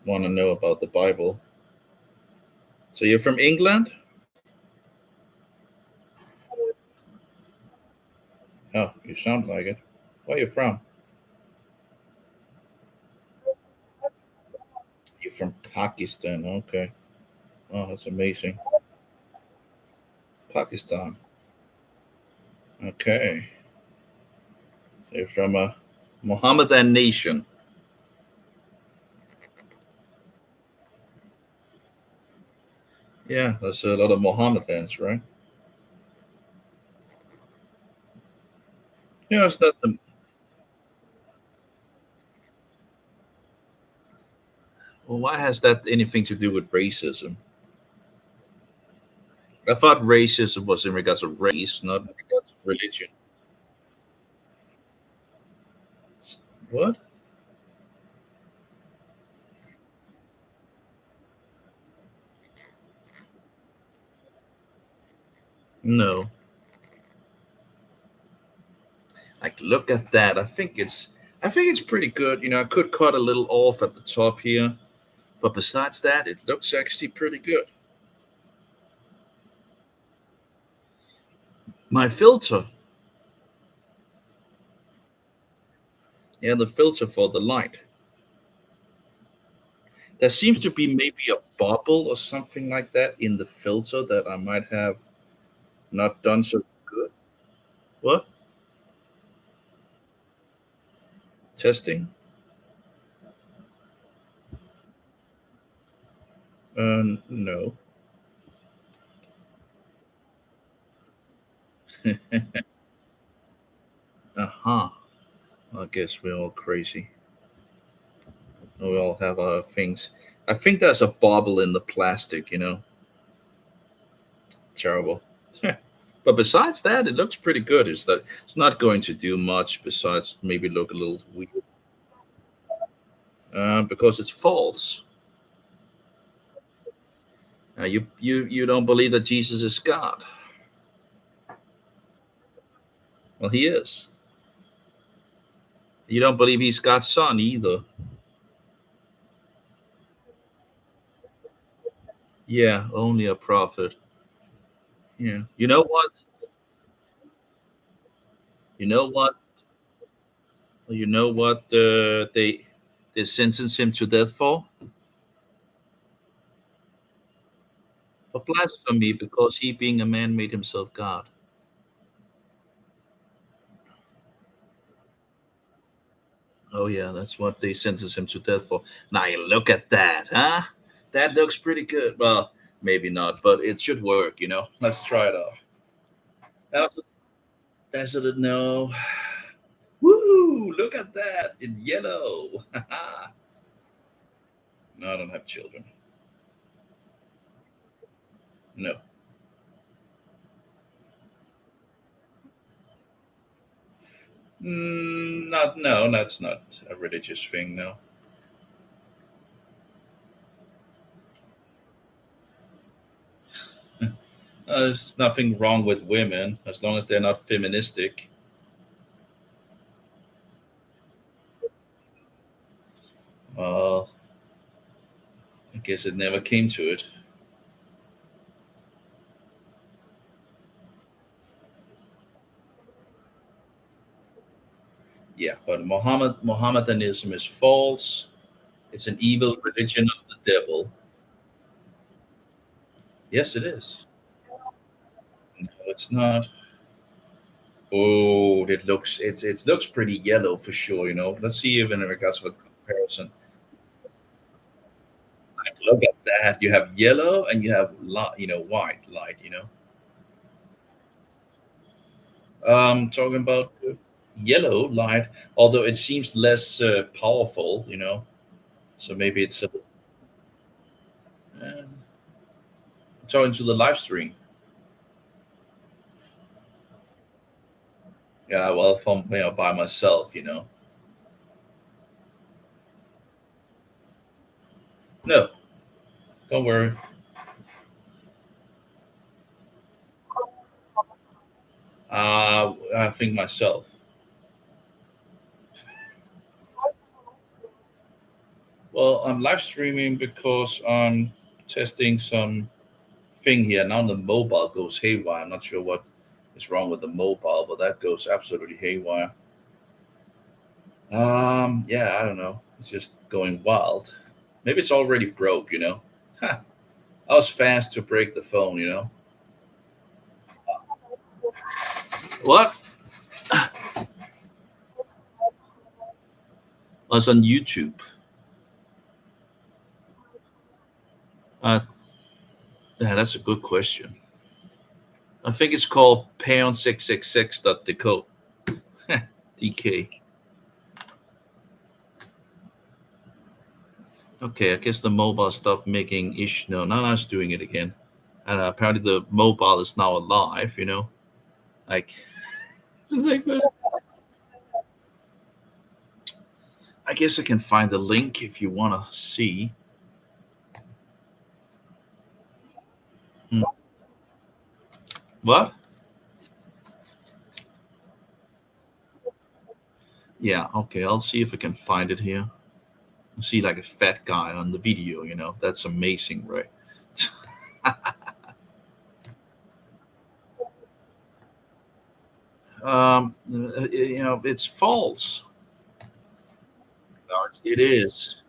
want to know about the Bible. So you're from England? Oh, you sound like it. Where are you from? You're from Pakistan. Okay. Oh, that's amazing. Pakistan. Okay. So you're from a Mohammedan nation. Yeah, there's a lot of Mohammedans, right? It's not the. Well, why has that anything to do with racism? I thought racism was in regards to race, not in regards to religion. What? No. Like, look at that. I think it's pretty good. I could cut a little off at the top here, but besides that, it looks actually pretty good. My filter, yeah, the filter for the light. There seems to be maybe a bubble or something like that in the filter that I might have not done so good. What? Testing? No. Uh-huh. I guess we're all crazy. We all have our things. I think there's a bubble in the plastic. Terrible. But besides that, it looks pretty good. It's not going to do much besides maybe look a little weird because it's false. You don't believe that Jesus is God. Well, he is. You don't believe he's God's son either. Yeah, only a prophet. Yeah. You know what? You know what? You know what? They sentenced him to death for blasphemy because he, being a man, made himself God. Oh yeah, that's what they sentenced him to death for. Now you look at that, huh? That looks pretty good. Well, maybe not, but it should work. Let's try it out. That's that's it. No. Woo! Look at that in yellow. No, I don't have children. No. Not. No, that's not a religious thing. No. There's nothing wrong with women as long as they're not feministic. Well, I guess it never came to it. Yeah, but Mohammedanism is false. It's an evil religion of the devil. Yes, it is. No, it's not. Oh, it looks pretty yellow for sure. Let's see even in regards to a comparison. Like, look at that. You have yellow and you have white light. Talking about yellow light, although it seems less powerful. So maybe it's talking to the live stream. Yeah, well, from by myself. No, don't worry. I think myself. Well, I'm live streaming because I'm testing some thing here. Now the mobile goes haywire. I'm not sure what is wrong with the mobile, but that goes absolutely haywire. Yeah, I don't know. It's just going wild. Maybe it's already broke. Ha, I was fast to break the phone. What? Well, it's on YouTube. Uh, yeah, that's a good question. I think it's called pound666.decode. DK. Okay, I guess the mobile stopped making ish. No, now it's doing it again. And apparently the mobile is now alive. Like, it's like, I guess I can find the link if you want to see. Hmm. What? Yeah, okay, I'll see if I can find it here. I see like a fat guy on the video. That's amazing, right? It's false. No, it is.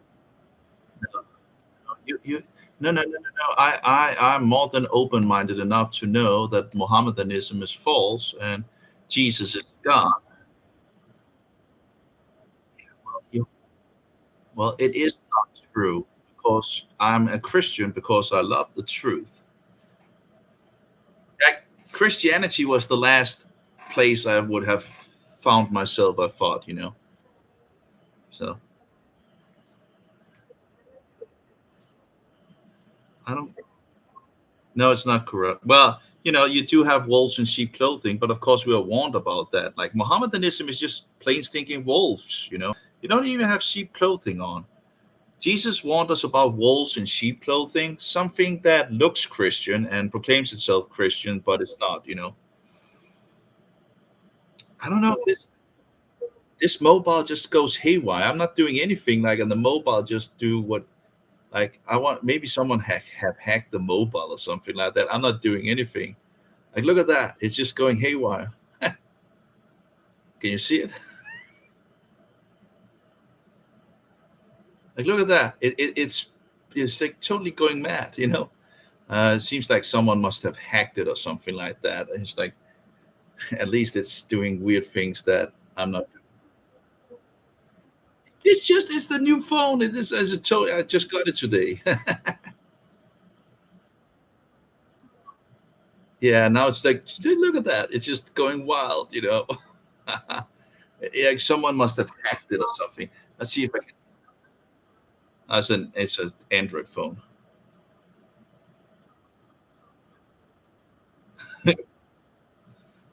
No, no, no, no, no, no, no. I'm more than open-minded enough to know that Mohammedanism is false and Jesus is God. You- Well, it is not true because I'm a Christian because I love the truth. Like, Christianity was the last place I would have found myself, I thought. So I don't. No, it's not corrupt. Well, you do have wolves in sheep clothing, but of course we are warned about that. Like Mohammedanism is just plain stinking wolves. You don't even have sheep clothing on. Jesus warned us about wolves in sheep clothing, something that looks Christian and proclaims itself Christian, but it's not. I don't know. This mobile just goes haywire. I'm not doing anything like on the mobile. Just do what like I want. Maybe someone have hacked the mobile or something like that. I'm not doing anything. Like, look at that. It's just going haywire. Can you see it? Like, look at that. It's like totally going mad. It seems like someone must have hacked it or something like that. And it's like, at least it's doing weird things that I'm not. It's the new phone. It is as a toy. I just got it today. Yeah, now it's like, dude, look at that. It's just going wild. Yeah, someone must have hacked it or something. Let's see if I can. It's an Android phone.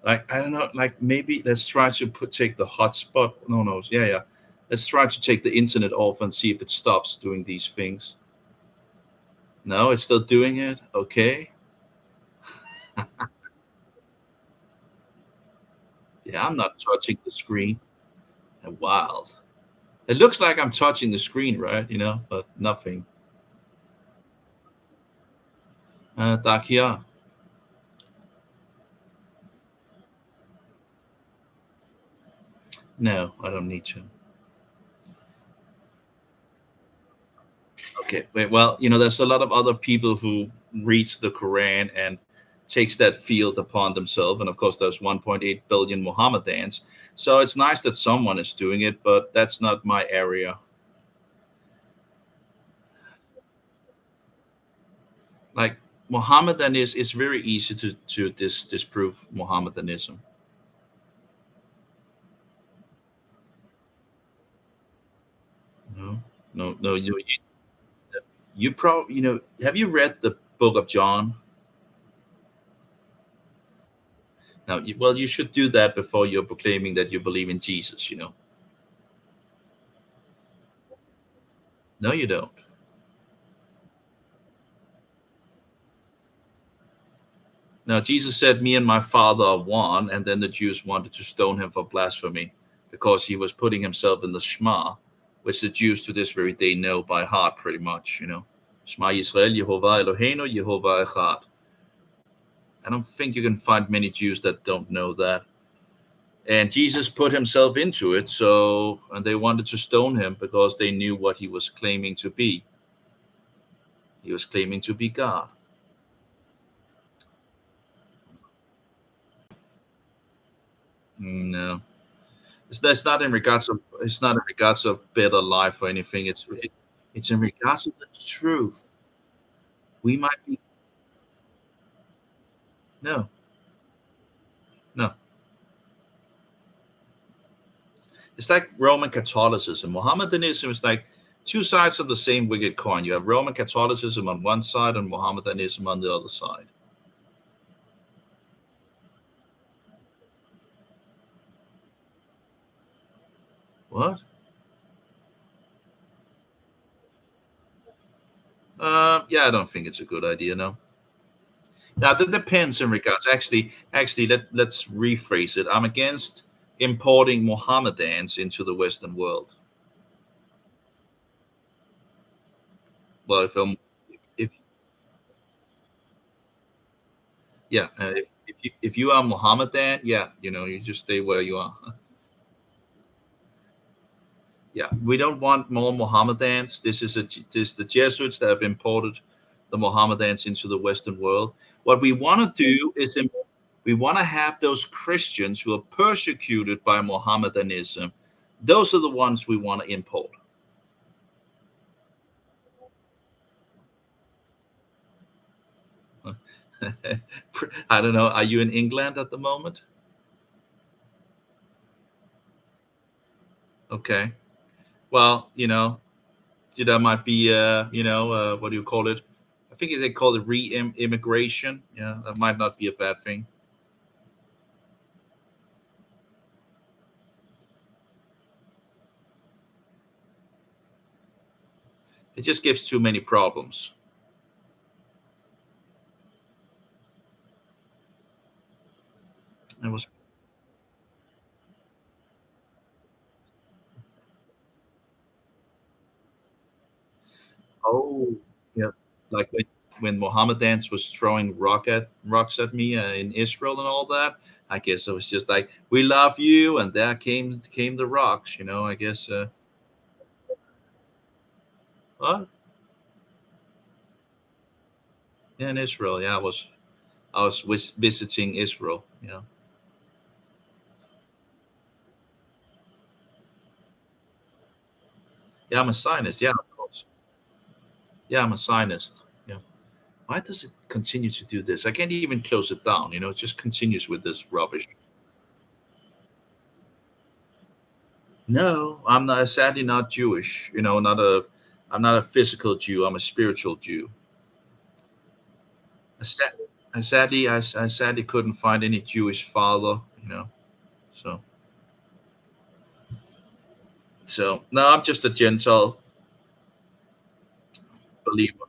Like, I don't know, like maybe let's try to take the hotspot. No, no, yeah, yeah. Let's try to take the internet off and see if it stops doing these things. No, it's still doing it. Okay. Yeah, I'm not touching the screen. Wild. It looks like I'm touching the screen, right? But nothing. Dakia. No, I don't need to. Okay, wait. Well, there's a lot of other people who reads the Quran and takes that field upon themselves, and of course, there's 1.8 billion Mohammedans. So it's nice that someone is doing it, but that's not my area. Like Mohammedan is, it's very easy to disprove Mohammedanism. No, no, no. You probably have you read the book of John? Now, well, you should do that before you're proclaiming that you believe in Jesus. No, you don't. Now, Jesus said, "Me and my Father are one," and then the Jews wanted to stone him for blasphemy because he was putting himself in the Shema. which the Jews to this very day know by heart, pretty much. Shema Yisrael, Yehovah Eloheinu, Yehovah Echad. I don't think you can find many Jews that don't know that. And Jesus put himself into it, and they wanted to stone him because they knew what he was claiming to be. He was claiming to be God. No, that's not in regards of. It's not in regards of better life or anything. It's in regards of the truth. We might be no, no. It's like Roman Catholicism. Mohammedanism is like two sides of the same wicked coin. You have Roman Catholicism on one side and Mohammedanism on the other side. What? Yeah, I don't think it's a good idea. No. Now that depends in regards. Actually, let's rephrase it. I'm against importing Mohammedans into the Western world. Well, if yeah, if you are Mohammedan, yeah, you just stay where you are. Yeah, we don't want more Mohammedans. This the Jesuits that have imported the Mohammedans into the Western world. What we want to do is we want to have those Christians who are persecuted by Mohammedanism. Those are the ones we want to import. I don't know. Are you in England at the moment? Okay. Well, that might be, what do you call it? I think they call it re-immigration. Yeah, that might not be a bad thing. It just gives too many problems. It was Oh, yeah, like when Mohammedans was throwing rocks at me in Israel and all that. I guess it was just like, we love you, and there came the rocks. I guess. What? Yeah, in Israel. Yeah, I was visiting Israel. Yeah, I'm a Zionist. Yeah, of course. Yeah, I'm a Zionist. Yeah. Why does it continue to do this? I can't even close it down. It just continues with this rubbish. No, I'm not sadly not Jewish. I'm not a physical Jew. I'm a spiritual Jew. I, sa- I sadly couldn't find any Jewish father. So no, I'm just a Gentile believer.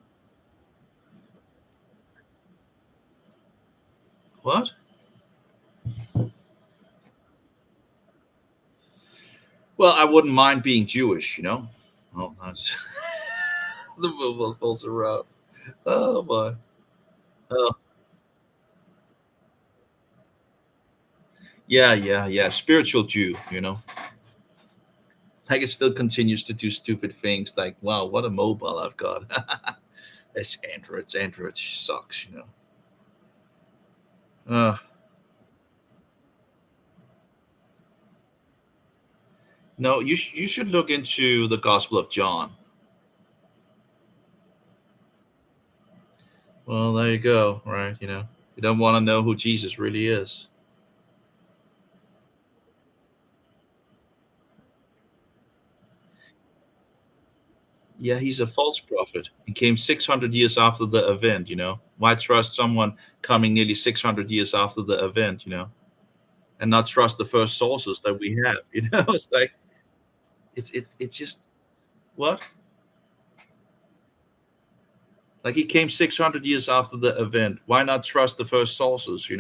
What? Well, I wouldn't mind being Jewish. Oh, that's the movable falls around. Oh my. Oh yeah, yeah, yeah. Spiritual Jew. Like it still continues to do stupid things. Like, wow, what a mobile I've got. It's Android. Android sucks. Uh, no, you should look into the Gospel of John. Well, there you go. Right? You don't want to know who Jesus really is. Yeah, he's a false prophet. He came 600 years after the event. Why trust someone coming nearly 600 years after the event, and not trust the first sources that we have? It's like, it's just, what? Like, he came 600 years after the event. Why not trust the first sources?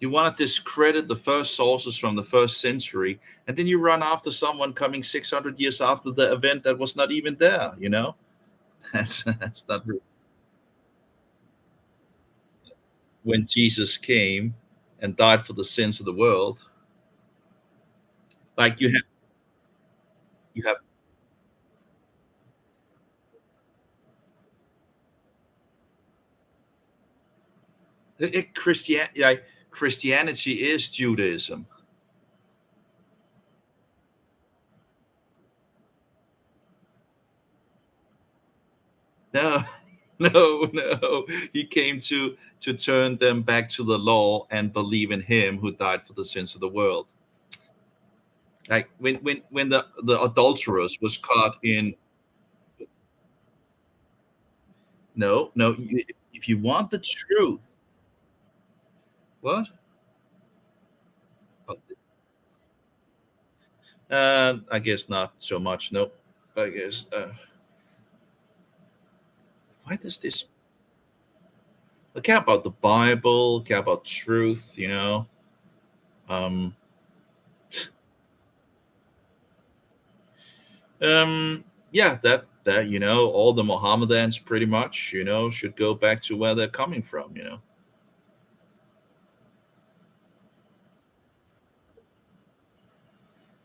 You want to discredit the first sources from the first century, and then you run after someone coming 600 years after the event that was not even there. That's not real. When Jesus came and died for the sins of the world. Like you have Christianity is Judaism. No, no. He came to turn them back to the law and believe in him who died for the sins of the world. Like when the adulterers was caught in. No, no. If you want the truth, what? I guess not so much. Nope. I guess. Why does this? I care about the Bible. Care about truth. Um. Yeah. That all the Mohammedans pretty much should go back to where they're coming from.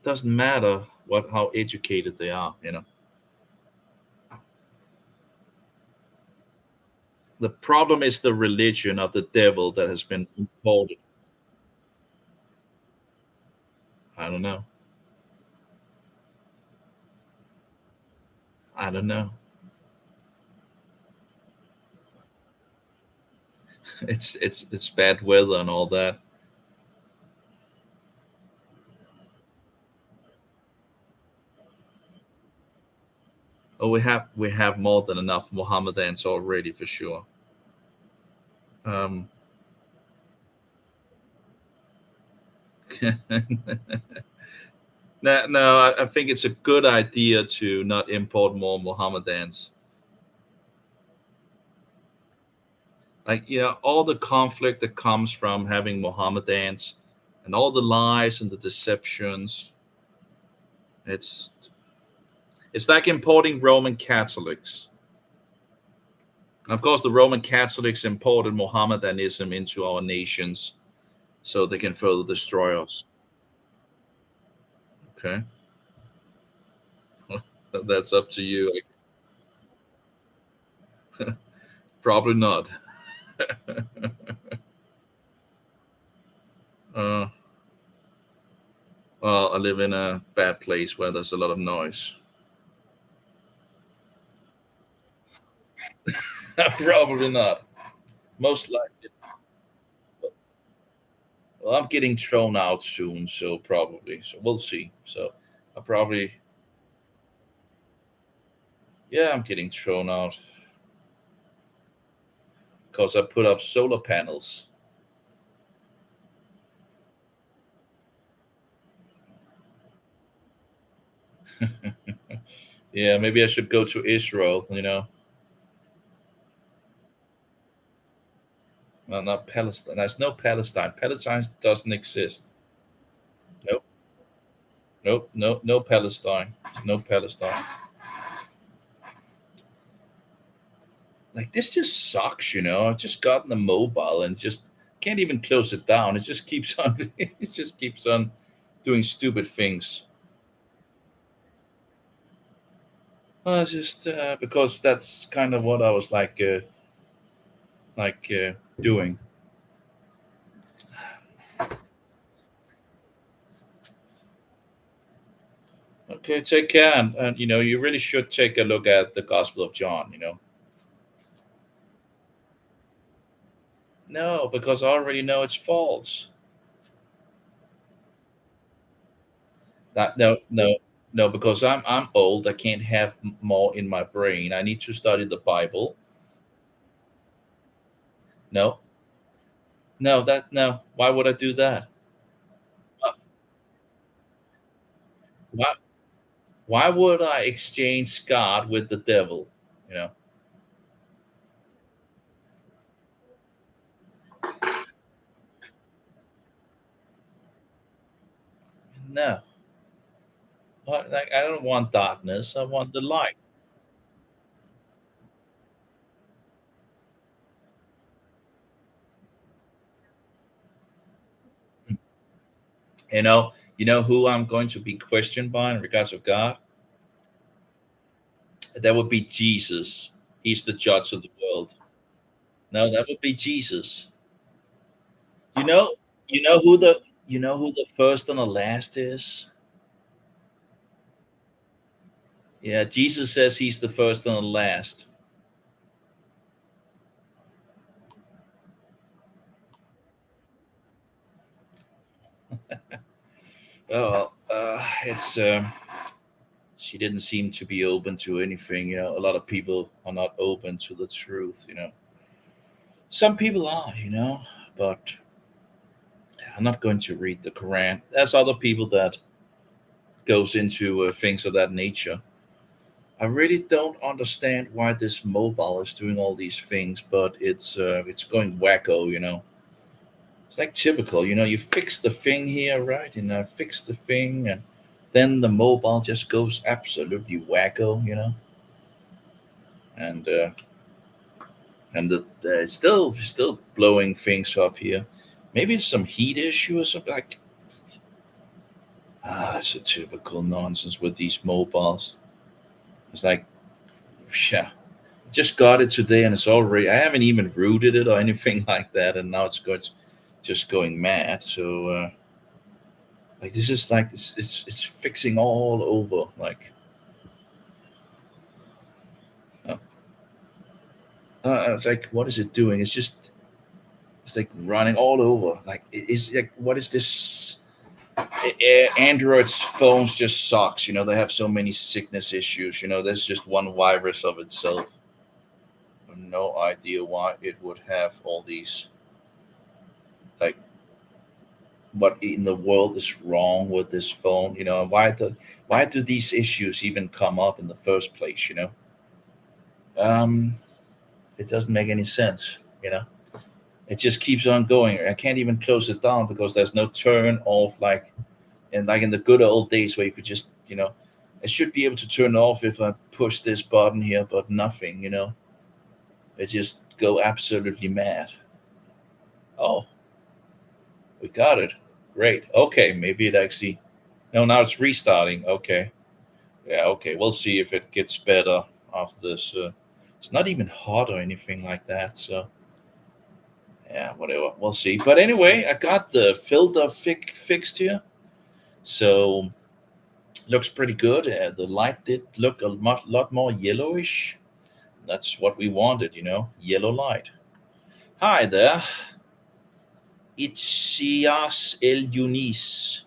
Doesn't matter how educated they are. The problem is the religion of the devil that has been imposed. I don't know. I don't know. It's bad weather and all that. Oh, we have more than enough Mohammedans already for sure. Um, no, I think it's a good idea to not import more Mohammedans. Like all the conflict that comes from having Mohammedans, and all the lies and the deceptions. It's it's like importing Roman Catholics. Of course, the Roman Catholics imported Mohammedanism into our nations so they can further destroy us. Okay, that's up to you. Probably not. Uh, well, I live in a bad place where there's a lot of noise. Probably not. Most likely. Well, I'm getting thrown out soon, so probably. So we'll see. So I probably, yeah, I'm getting thrown out because I put up solar panels. Yeah, maybe I should go to Israel. Well, not Palestine. There's no Palestine. Palestine doesn't exist. Nope, nope, no Palestine. No Palestine. Like this just sucks. I've just gotten a mobile and just can't even close it down. It just keeps on. It just keeps on doing stupid things. Just because that's kind of what I was doing. Okay, take care, and you really should take a look at the Gospel of John. No, because I already know it's false. That no, because I'm old. I can't have more in my brain. I need to study the Bible. No, no. Why would I do that? Uh, Why why would I exchange God with the devil? You know, No, like I don't want darkness. I want the light. You know who I'm going to be questioned by in regards of God. That would be Jesus. He's the judge of the world. No, that would be Jesus. You know, you know who the you know who the first and the last is. Yeah, Jesus says he's the first and the last. Oh, well, it's she didn't seem to be open to anything. A lot of people are not open to the truth. Some people are. But I'm not going to read the Quran. There's other people that goes into things of that nature. I really don't understand why this mobile is doing all these things, but it's going wacko. It's like typical. You fix the thing here, right? And fix the thing, and then the mobile just goes absolutely wacko. And it's still blowing things up here. Maybe it's some heat issue or something. Like it's a typical nonsense with these mobiles. It's like, yeah, just got it today and it's already. I haven't even rooted it or anything like that, and now just going mad. So like this is like it's fixing all over. Like uh, it's like what is it doing? It's like running all over. Like it's like what is this? Android's phones just sucks. They have so many sickness issues. There's just one virus of itself. I have no idea why it would have all these. Like, what in the world is wrong with this phone? Why do these issues even come up in the first place? Um, it doesn't make any sense. It just keeps on going. I can't even close it down because there's no turn off like in the good old days where you could just I should be able to turn it off if I push this button here, but nothing. It just go absolutely mad. Oh, we got it. Great. Okay, maybe it actually. No, now it's restarting. Okay. Yeah. Okay. We'll see if it gets better after this. It's not even hot or anything like that. So yeah, whatever. We'll see. But anyway, I got the filter fixed here. So looks pretty good. The light did look a lot more yellowish. That's what we wanted, yellow light. Hi there, it's Sias El Yunis.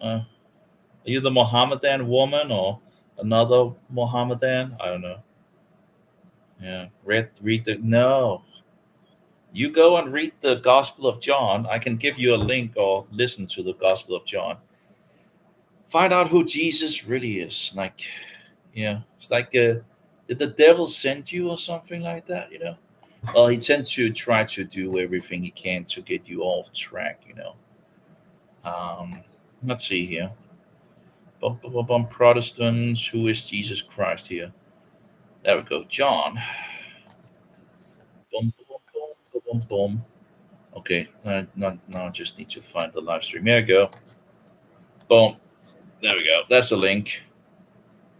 Are you the Mohammedan woman or another Mohammedan? I don't know. Yeah, read the no. You go and read the Gospel of John. I can give you a link or listen to the Gospel of John. Find out who Jesus really is. Like, yeah, it's like, did the devil send you or something like that? Well, he tends to try to do everything he can to get you off track. Um, let's see here. Bum, bum, bum, bum, Protestants, who is Jesus Christ here? There we go. John. Boom, boom, boom, boom, boom, boom. Okay, now I just need to find the live stream. Here we go. Boom. There we go. That's a link.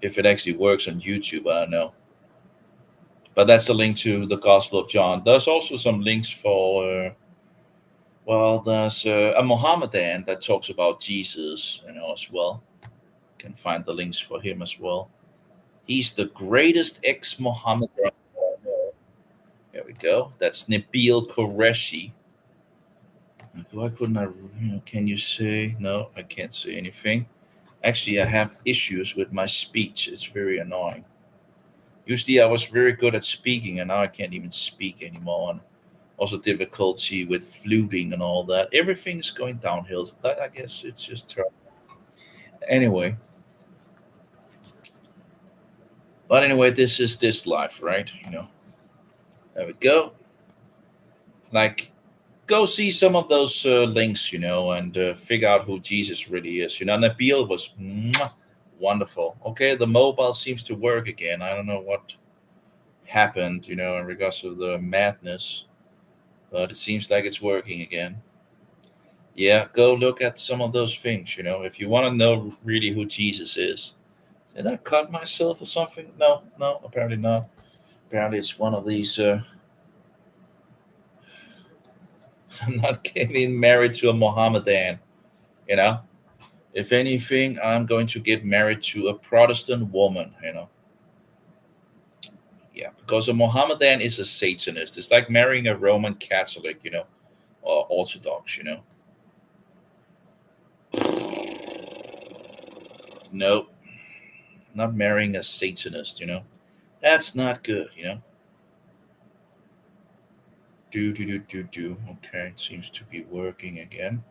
If it actually works on YouTube, I don't know. But that's a link to the Gospel of John. There's also some links for well, there's a Mohammedan that talks about Jesus, as well. Can find the links for him as well. He's the greatest ex-Mohammedan. There we go. That's Nabil Qureshi. Why couldn't I? Can you say no? I can't say anything. Actually, I have issues with my speech. It's very annoying. Usually, I was very good at speaking, and now I can't even speak anymore. And also difficulty with fluting and all that. Everything's going downhill. I guess it's just terrible. Anyway, but anyway, this is this life, right? There we go. Like Go see some of those links, and figure out who Jesus really is. Nabil was wonderful. Okay, the mobile seems to work again. I don't know what happened, in regards to the madness, but it seems like it's working again. Yeah, go look at some of those things, if you want to know really who Jesus is. Did I cut myself or something? No, no, apparently not. Apparently it's one of these. I'm not getting married to a Mohammedan, you know. If anything, I'm going to get married to a Protestant woman. Yeah, because a Mohammedan is a Satanist. It's like marrying a Roman Catholic, or Orthodox. Nope, not marrying a Satanist. That's not good. Do. Okay, seems to be working again.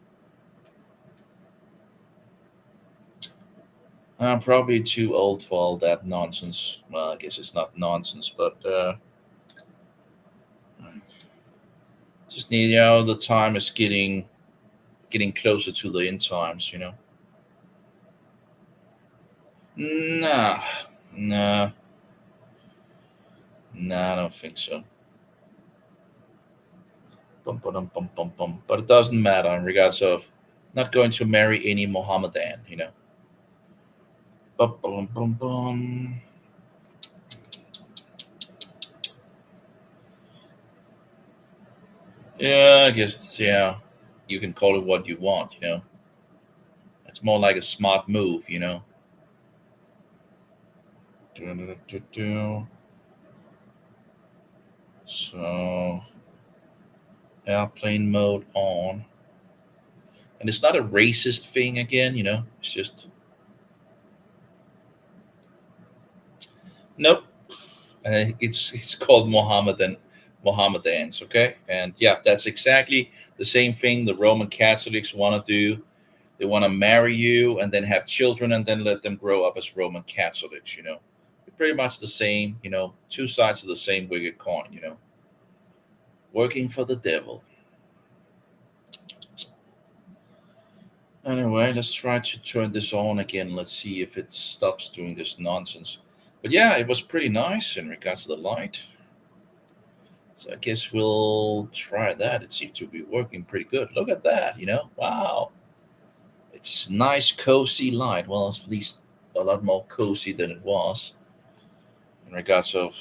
I'm probably too old for all that nonsense. Well, I guess it's not nonsense, but just need, the time is getting closer to the end times. Nah, nah, nah, I don't think so. Bum, bum, bum, bum, bum. But it doesn't matter in regards of not going to marry any Mohammedan. Bum, bum, bum, bum. Yeah, I guess, yeah, you can call it what you want. It's more like a smart move. Do. So, airplane mode on. And it's not a racist thing again. It's just, nope. It's called Mohammedans, okay? And yeah, that's exactly the same thing the Roman Catholics want to do. They want to marry you and then have children and then let them grow up as Roman Catholics. Pretty much the same. Two sides of the same wicked coin. Working for the devil. Anyway, let's try to turn this on again. Let's see if it stops doing this nonsense. But yeah, it was pretty nice in regards to the light. So I guess we'll try that. It seems to be working pretty good. Look at that. Wow. It's nice, cozy light. Well, it's at least a lot more cozy than it was in regards of.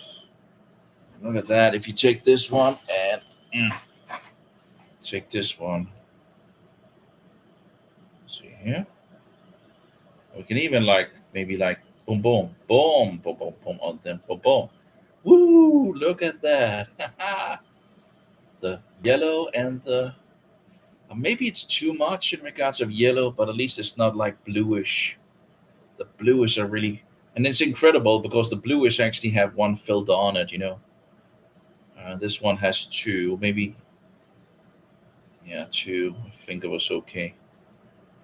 Look at that. If you take this one and take this one, see here. We can even like maybe like boom, boom, boom, boom, boom, boom, on them, boom, boom. Woo! Look at that. The yellow and the maybe it's too much in regards of yellow, but at least it's not like bluish. The bluish are really, and it's incredible because the bluish actually have one filter on it. This one has two, maybe, yeah, two. I think it was okay.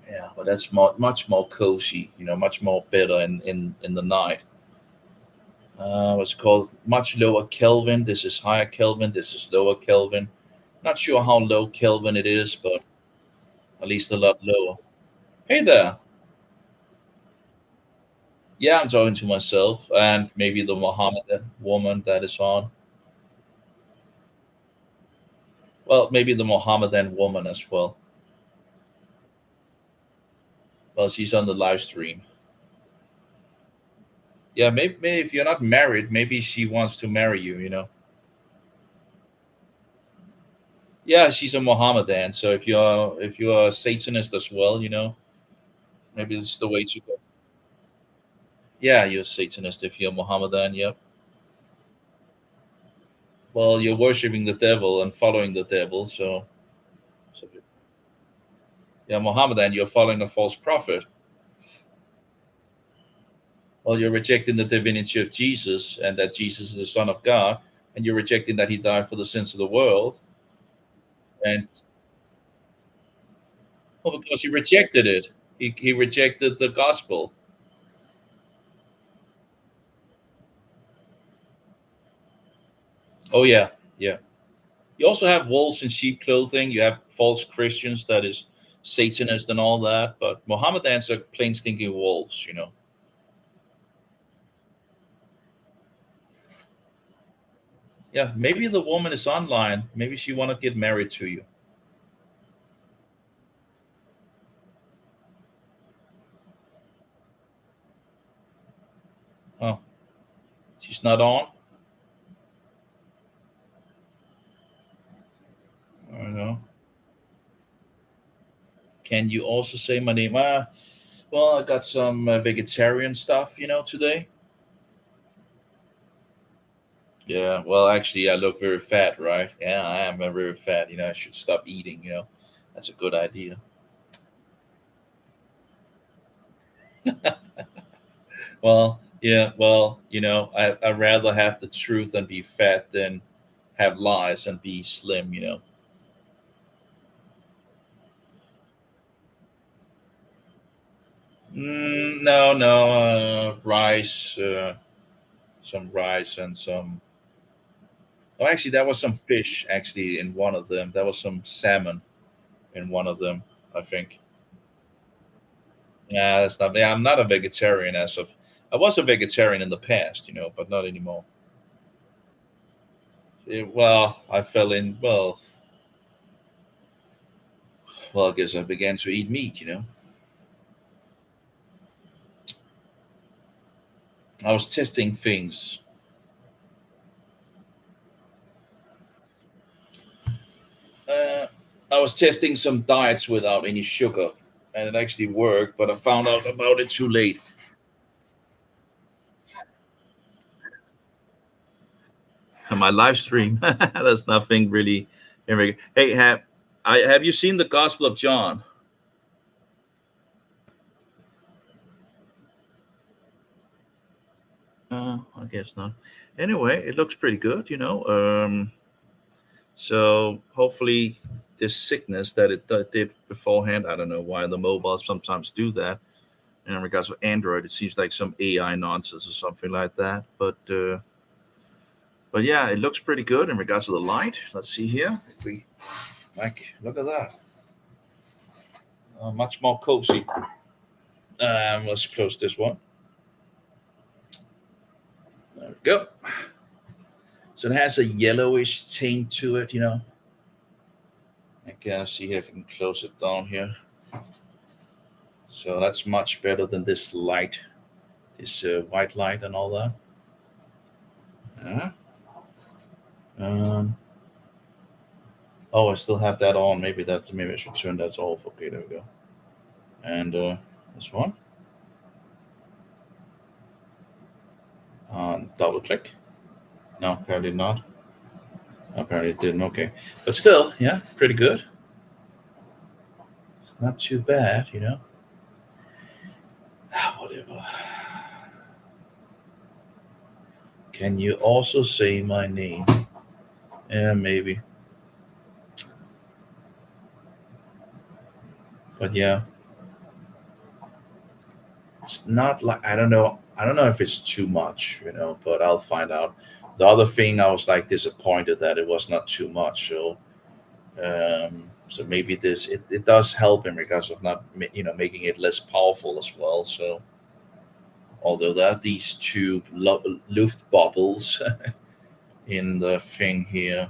Yeah, but that's much more cozy. Much more better in the night. What's it called? Much lower Kelvin. This is higher Kelvin. This is lower Kelvin. Not sure how low Kelvin it is, but at least a lot lower. Hey there. Yeah, I'm talking to myself and maybe the Mohammedan woman that is on. Well, maybe the Mohammedan woman as well. Well, she's on the live stream. Yeah, maybe if you're not married, maybe she wants to marry you. Yeah, she's a Mohammedan. So if you're a Satanist as well, maybe it's the way to go. Yeah, you're a Satanist if you're Mohammedan. Yep. Well, you're worshiping the devil and following the devil. So yeah, Mohammedan, you're following a false prophet. Well, you're rejecting the divinity of Jesus and that Jesus is the Son of God, and you're rejecting that He died for the sins of the world. And well, because he rejected it, he rejected the gospel. Oh yeah, yeah. You also have wolves in sheep clothing. You have false Christians that is Satanist and all that. But Mohammedans are plain stinking wolves, you know. Yeah, maybe the woman is online. Maybe she want to get married to you. Oh, she's not on. I don't know. Can you also say my name? Well, I got some vegetarian stuff, today. Yeah, well, actually, I look very fat, right? Yeah, I am very fat. I should stop eating. That's a good idea. Well, yeah, well, I'd rather have the truth and be fat than have lies and be slim. No, no, rice, some rice and some. Oh, actually, that was some fish. Actually, in one of them, that was some salmon in one of them. I think. Yeah, that's not. Yeah, I'm not a vegetarian as of. I was a vegetarian in the past, but not anymore. Well, I fell in. Well, I guess I began to eat meat. I was testing things. Uh, I was testing some diets without any sugar, and it actually worked. But I found out about it too late. On my live stream, there's nothing really. Hey, have you seen the Gospel of John? I guess not. Anyway, it looks pretty good. So hopefully, this sickness that it did beforehand. I don't know why the mobiles sometimes do that. And in regards to Android, it seems like some AI nonsense or something like that. But yeah, it looks pretty good in regards to the light. Let's see here. If we look at that, much more cozy. Let's close this one. There we go. So it has a yellowish tint to it. I can see if I can close it down here. So that's much better than this light, this white light and all that. Yeah. Um, oh, I still have that on. Maybe I should turn that off. Okay, there we go. And this one. Double click. No, apparently not. Apparently it didn't. Okay, but still, yeah, pretty good. It's not too bad. Whatever. Can you also say my name? Yeah, maybe. But yeah, it's not like I don't know. I don't know if it's too much, but I'll find out. The other thing, I was like disappointed that it was not too much. So maybe it does help in regards of not making it less powerful as well. So although that these two luft bubbles in the thing here,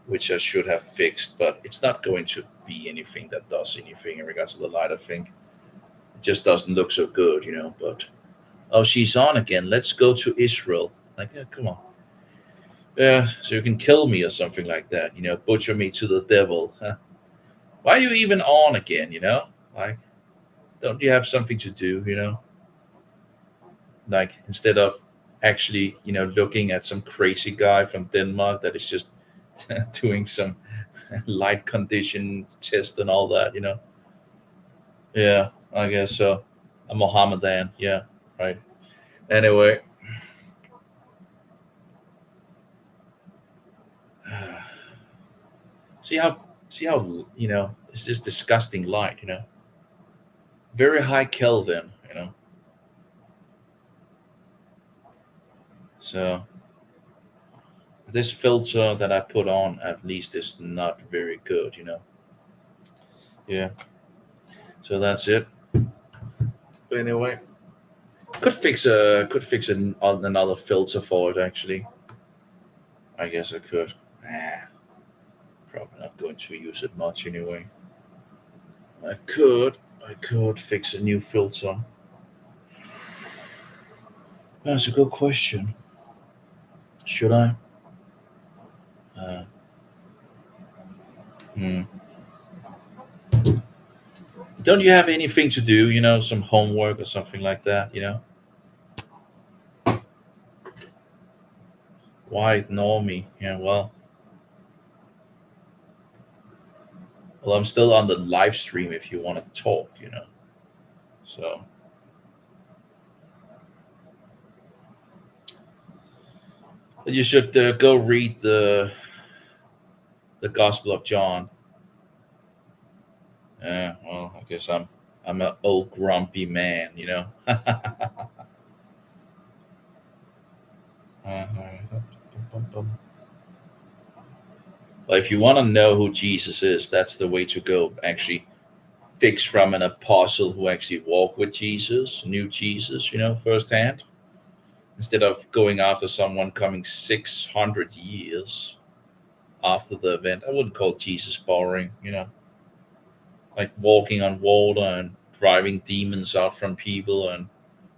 which I should have fixed, but it's not going to be anything that does anything in regards to the light. I think it just doesn't look so good. But oh, she's on again. Let's go to Israel. Like, yeah, come on. Yeah, so you can kill me or something like that. Butcher me to the devil. Huh? Why are you even on again? Like, don't you have something to do? Like, instead of actually, looking at some crazy guy from Denmark that is just doing some light condition test and all that. Yeah, I guess so. A Mohammedan. Yeah, right. Anyway, see how it's this disgusting light. Very high Kelvin. So this filter that I put on at least is not very good, Yeah, so that's it. But anyway, another filter for it actually. I guess I could. Probably not going to use it much anyway. I could fix a new filter. That's a good question. Should I? Uh, hmm. Don't you have anything to do? Some homework or something like that. Why ignore me? Yeah, well, I'm still on the live stream if you want to talk. So, but you should go read the Gospel of John. Yeah, well, I guess I'm an old grumpy man. Well, if you want to know who Jesus is, that's the way to go. Actually, fix from an apostle who actually walked with Jesus, knew Jesus, firsthand, instead of going after someone coming 600 years after the event. I wouldn't call Jesus boring. Like walking on water and driving demons out from people and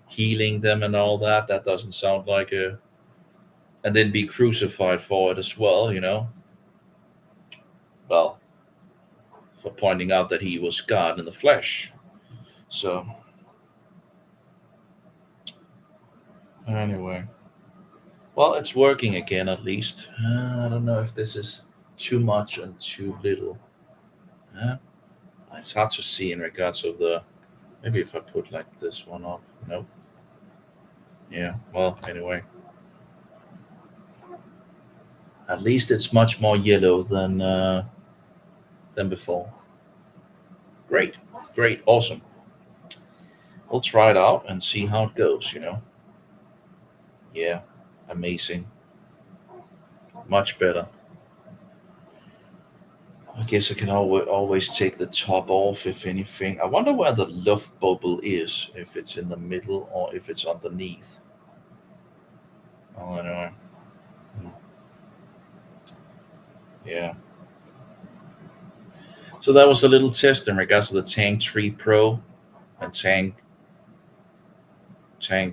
healing them and all that. That doesn't sound like a. And then be crucified for it as well. Well, for pointing out that he was God in the flesh. So, anyway. Well, it's working again at least. I don't know if this is too much and too little. Uh, it's hard to see in regards of the. Maybe if I put like this one up. Nope. Yeah. Well, anyway. At least it's much more yellow than before. Great. Great. Awesome. We'll try it out and see how it goes. Yeah. Amazing. Much better. I guess I can always take the top off if anything. I wonder where the love bubble is, if it's in the middle or if it's underneath. Oh, anyway. Yeah. So that was a little test in regards to the Tank 3 Pro and Tank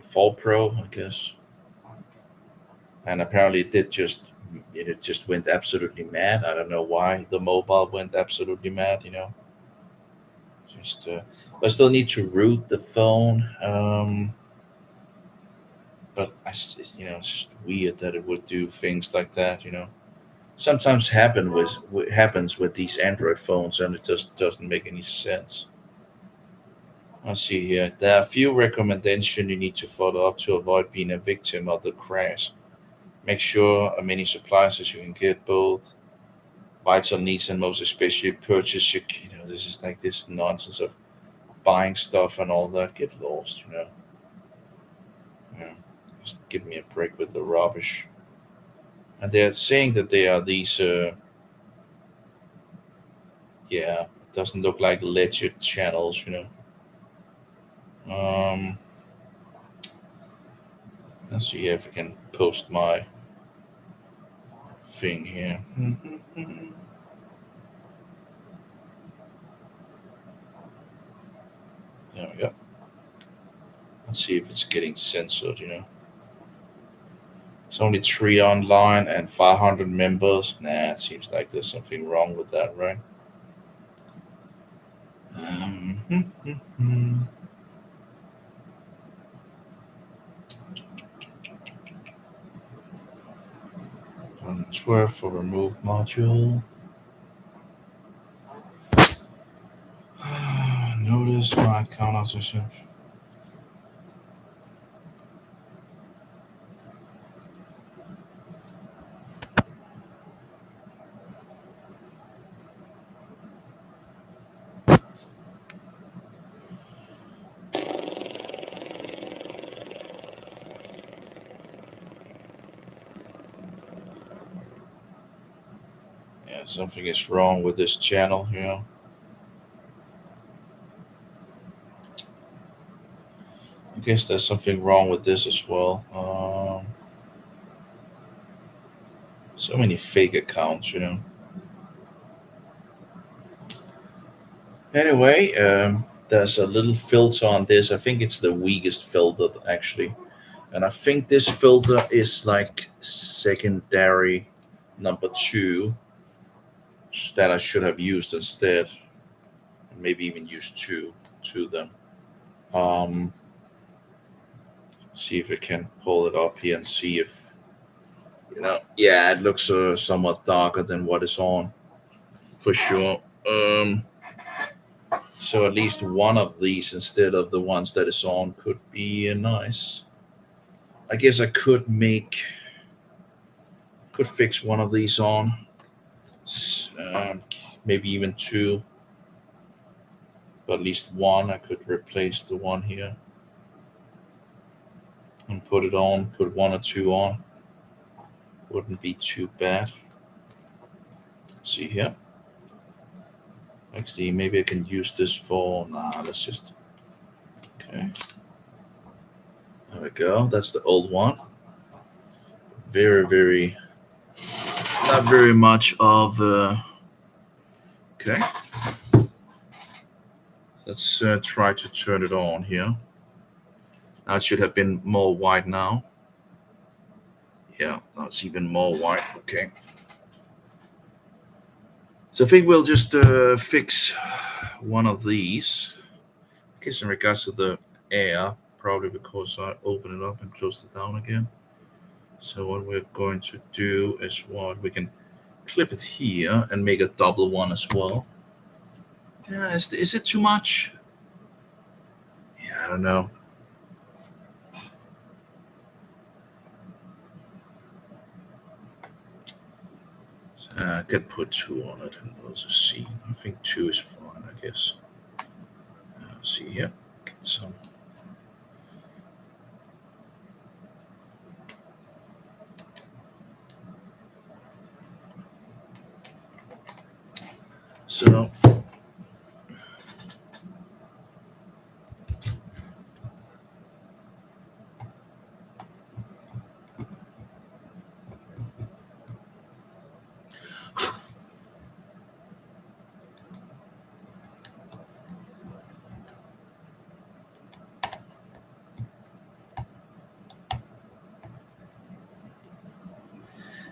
4 Pro, I guess. And apparently it just went absolutely mad. I don't know why the mobile went absolutely mad. Just I still need to root the phone. But it's just weird that it would do things like that. Sometimes happens with these Android phones, and it just doesn't make any sense. Let's see here. There are a few recommendations you need to follow up to avoid being a victim of the crash. Make sure as many supplies as you can get, both vital needs and most especially purchase. This is like this nonsense of buying stuff and all that. Get lost. Yeah. Just give me a break with the rubbish. And they're saying that they are these. Yeah, it doesn't look like legit channels. Um, let's see if I can post my thing here. There we go. Let's see if it's getting censored. It's only 3 online and 500 members. Nah, it seems like there's something wrong with that, right? Um, 12 for remove module. Notice my account association. Yeah, something is wrong with this channel here. I guess there's something wrong with this as well. So many fake accounts, Anyway, there's a little filter on this. I think it's the weakest filter actually, and I think this filter is like secondary number 2 that I should have used instead. Maybe even use two to them. Um, see if I can pull it up here and see if Yeah, it looks somewhat darker than what is on for sure. So at least one of these instead of the ones that is on could be nice. I guess I could fix one of these on. Maybe even two, but at least one I could replace the one here and put it on. Put one or two on. Wouldn't be too bad. See here. Actually, maybe I can use this for. Nah, let's just. Okay. There we go. That's the old one. Very, very. Not very much of. Okay. Let's try to turn it on here. Now it should have been more white now. Yeah, now it's even more white. Okay. So I think we'll just fix one of these. I guess in regards to the air, probably because I open it up and close it down again. So what we're going to do is what we can clip it here and make a double one as well. Yeah, is it too much? Yeah, I don't know. I could put two on it and we'll just see. I think two is fine, I guess. See here. Get some. So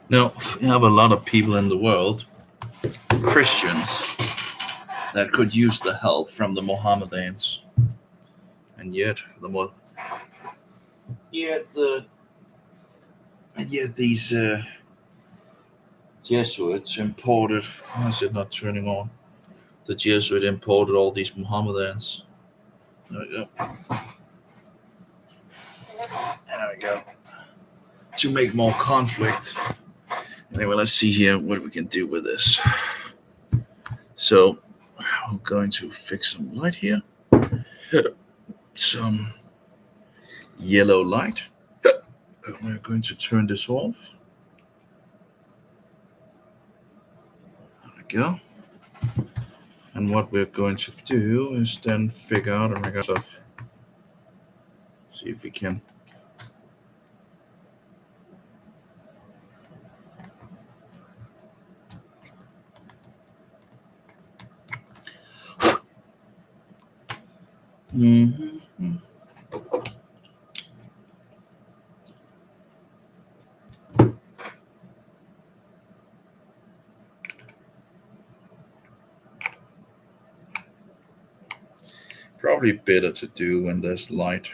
now we have a lot of people in the world, Christians, that could use the help from the Mohammedans, and yet these Jesuits imported. Why is it not turning on? The Jesuit imported all these Mohammedans. There we go. There we go. To make more conflict. Anyway, let's see here what we can do with this. So I'm going to fix some light here. Some yellow light. We're going to turn this off. There we go. And what we're going to do is then figure out and make ourselves. See if we can. Mm-hmm. Probably better to do when there's light.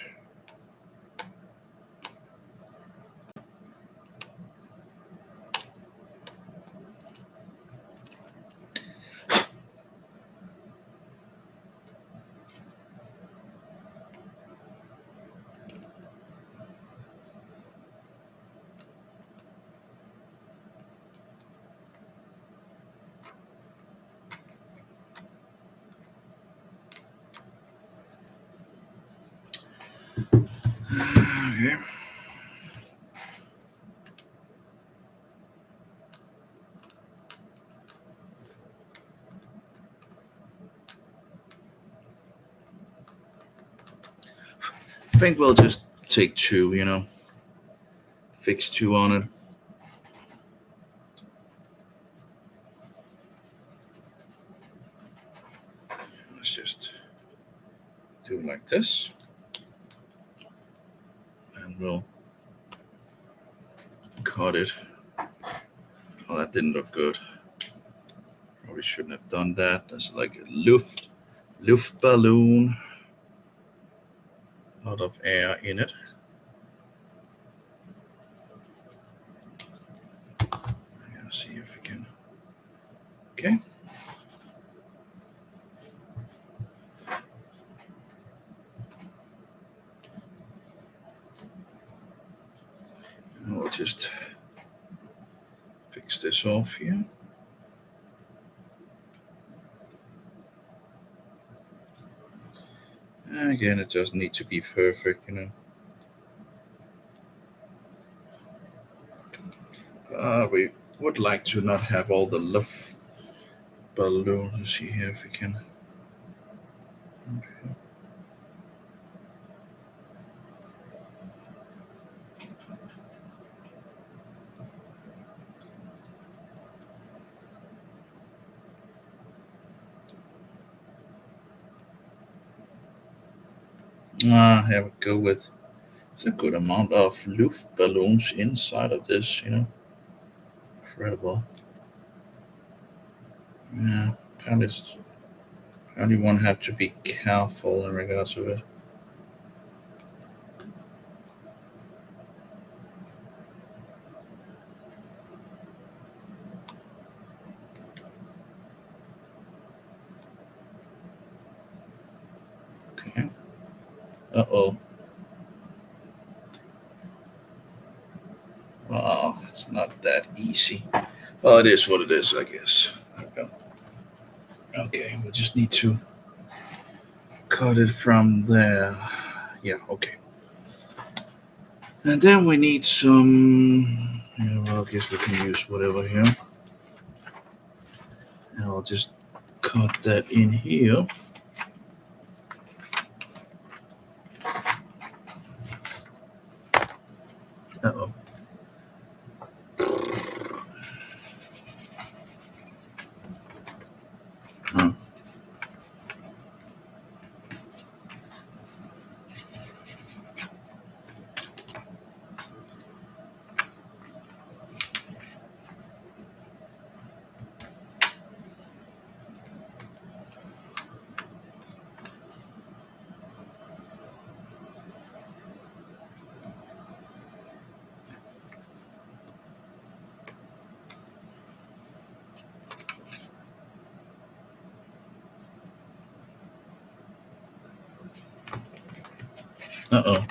Okay. think we'll just take 2, fix 2 on it. Let's just do it like this. And we'll cut it. Oh, that didn't look good. Probably shouldn't have done that. That's like a Luft balloon. A lot of air in it. Let's see if we can. Okay. And we'll just fix this off here. Again, it doesn't need to be perfect, We would like to not have all the love balloons. Let's see here if we can. Here we go with. It's a good amount of Luft balloons inside of this, Incredible. Yeah, apparently one have to be careful in regards to it. Okay. Uh-oh. Well, it's not that easy. Well, it is what it is, I guess. Okay, we just need to cut it from there. Yeah, okay. And then we need some. Well, I guess we can use whatever here. And I'll just cut that in here. Uh-oh. Huh. Uh-oh.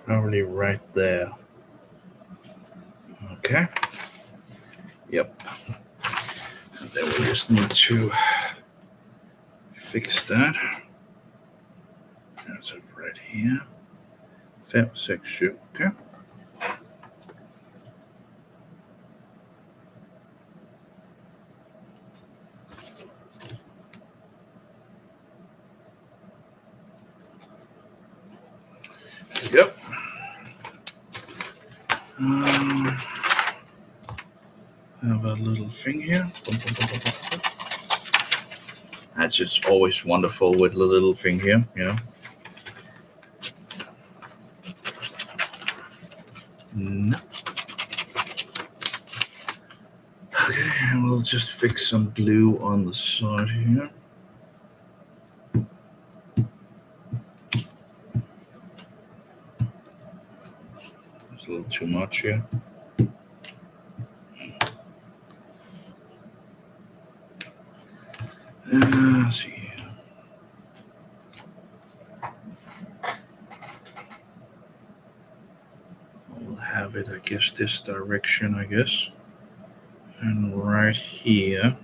Probably right there. Okay. Yep. And then we just need to fix that. There's it right here. 5, 6, 7. Okay. Yep. Have a little thing here. That's just always wonderful with the little thing here, No. Okay, and we'll just fix some glue on the side here. It's a little too much here. Let's see here. We'll have it, I guess, this direction, I guess. And right here.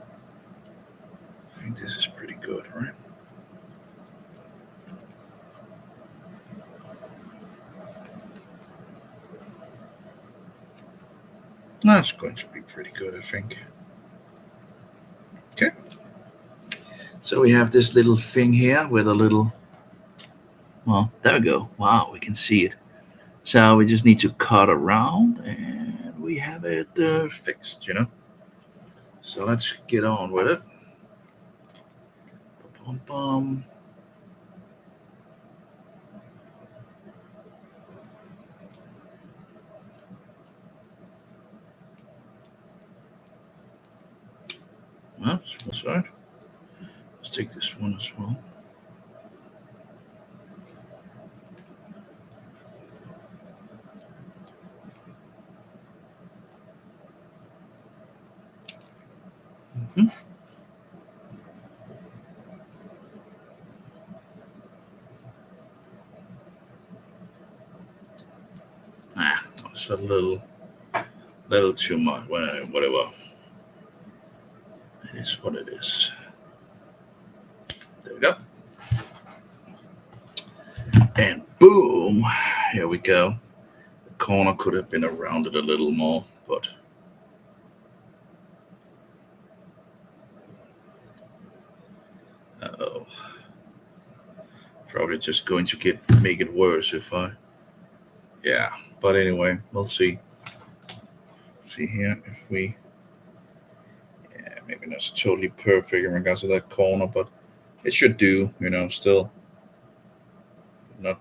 I think this is pretty good, right? That's going to be pretty good, I think. Okay. So we have this little thing here with a little, well, there we go. Wow, we can see it. So we just need to cut around and we have it fixed, So let's get on with it. Bum, bum. That's right. Let's take this one as well. Mm-hmm. That's a little too much. Whatever. It is what it is. There we go. And boom, here we go. The corner could have been around it a little more, but uh-oh. Probably just going to make it worse if I, yeah. But anyway, we'll see. See here if we, yeah, maybe not totally perfect in regards to that corner, but it should do, still not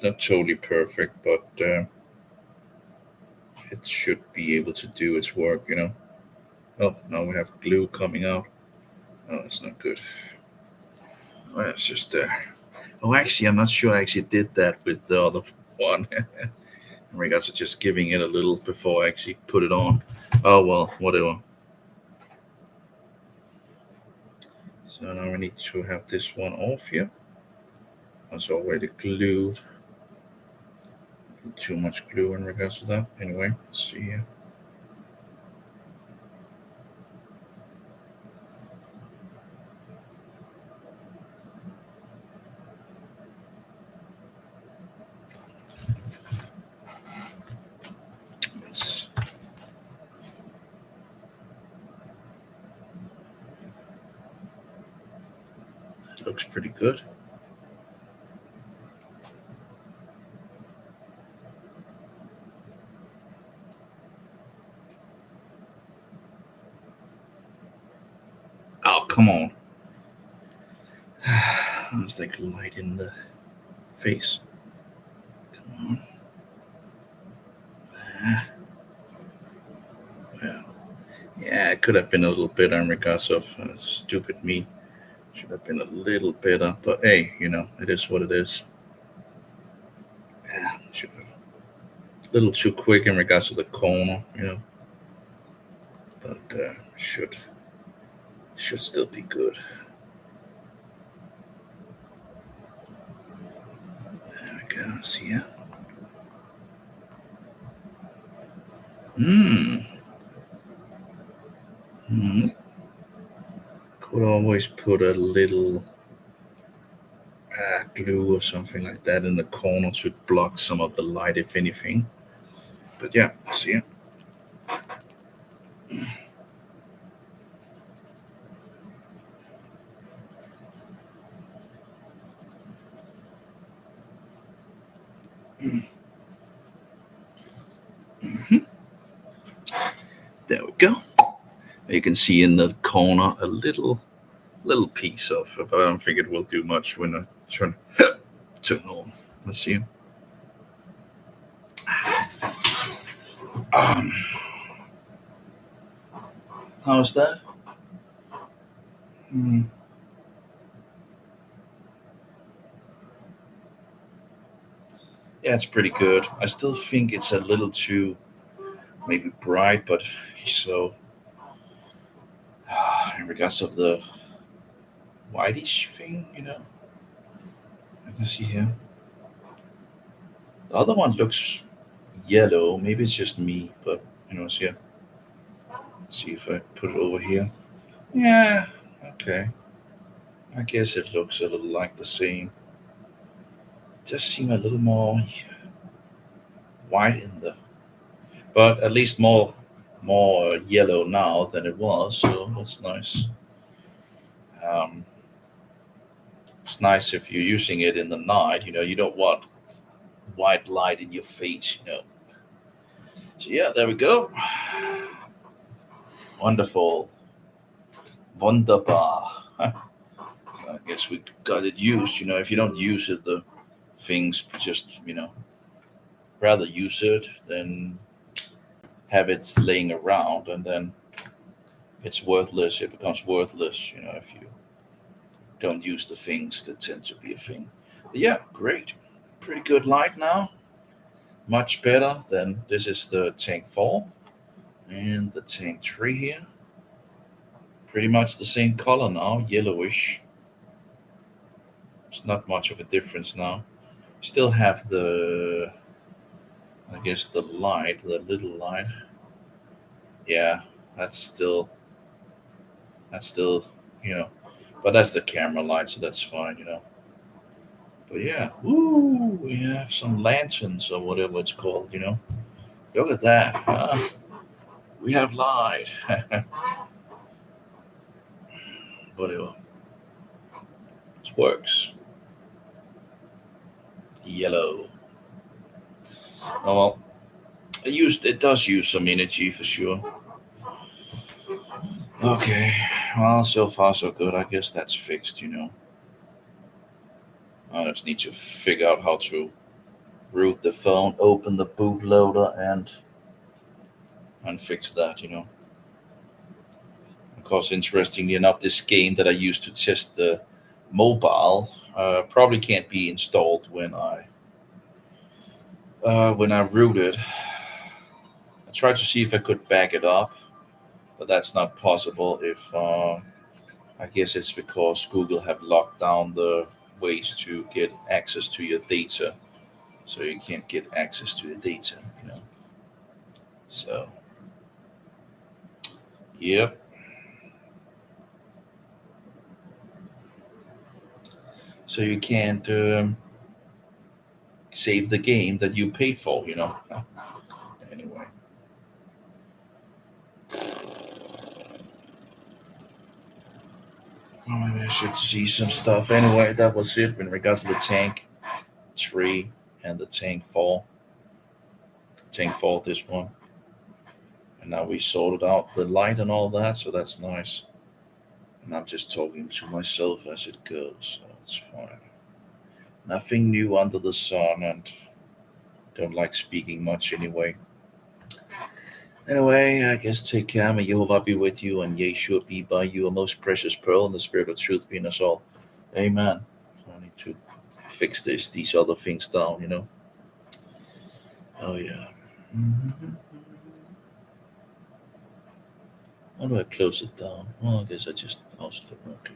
totally perfect, but it should be able to do its work, Oh, now we have glue coming out. Oh, that's not good. Well, it's just there. Oh, actually, I'm not sure I actually did that with the other one. In regards to just giving it a little before I actually put it on. Oh, well, whatever. So now we need to have this one off here. It's already glued. Too much glue in regards to that. Anyway, let's see here. That looks pretty good. Oh, come on. It's like light in the face. Come on. Well, yeah, it could have been a little better in regards of stupid me. Should have been a little better, but hey, it is what it is. Yeah, should have a little too quick in regards to the corner, but should still be good. There we go. See ya. Could always put a little glue or something like that in the corner to block some of the light, if anything. But yeah, see ya. Mm-hmm. There we go. You can see in the corner a little piece of it, but I don't think it will do much when I turn on. Let's see. How's that? Yeah, it's pretty good. I still think it's a little too maybe bright, but so in regards of the whitish thing, I can see here. The other one looks yellow. Maybe it's just me, but see here. See if I put it over here. Yeah, okay. I guess it looks a little like the same. Just seem a little more white in the, but at least more more yellow now than it was, so that's nice. Um, it's nice if you're using it in the night. You don't want white light in your face. So yeah, there we go. Wonderful, wunderbar. I guess we got it used. If you don't use it, the things just rather use it than have it laying around, and then it's worthless. It becomes worthless. If you don't use the things that tend to be a thing. But yeah, great, pretty good light now. Much better than this is the tank 4 and the tank 3 here. Pretty much the same color now, yellowish. It's not much of a difference now. Still have I guess the light, the little light. Yeah, that's still, that's still, you know, but that's the camera light, so that's fine. But yeah, woo, we have some lanterns or whatever it's called. Look at that. We have light. Whatever. This works. Yellow. Oh well, it does use some energy for sure. Okay, well, so far so good. I guess that's fixed. I just need to figure out how to root the phone, open the bootloader, and fix that. Of course, interestingly enough, this game that I used to test the mobile probably can't be installed when I root it. I tried to see if I could back it up, but that's not possible. If I guess it's because Google have locked down the ways to get access to your data, so you can't get access to the data. So, yep. So you can't save the game that you paid for. Anyway, well, maybe I should see some stuff. Anyway, that was it in regards to the tank 3 and the tank 4. Tank 4, this one. And now we sorted out the light and all that, so that's nice. And I'm just talking to myself as it goes, so it's fine. Nothing new under the sun, and don't like speaking much anyway. Anyway, I guess take care. May Jehovah be with you, and Yeshua be by you, a most precious pearl, and the spirit of truth be in us all. Amen. So I need to fix these other things down. Oh yeah. Mhm. How do I close it down? Well, I guess I just also okay.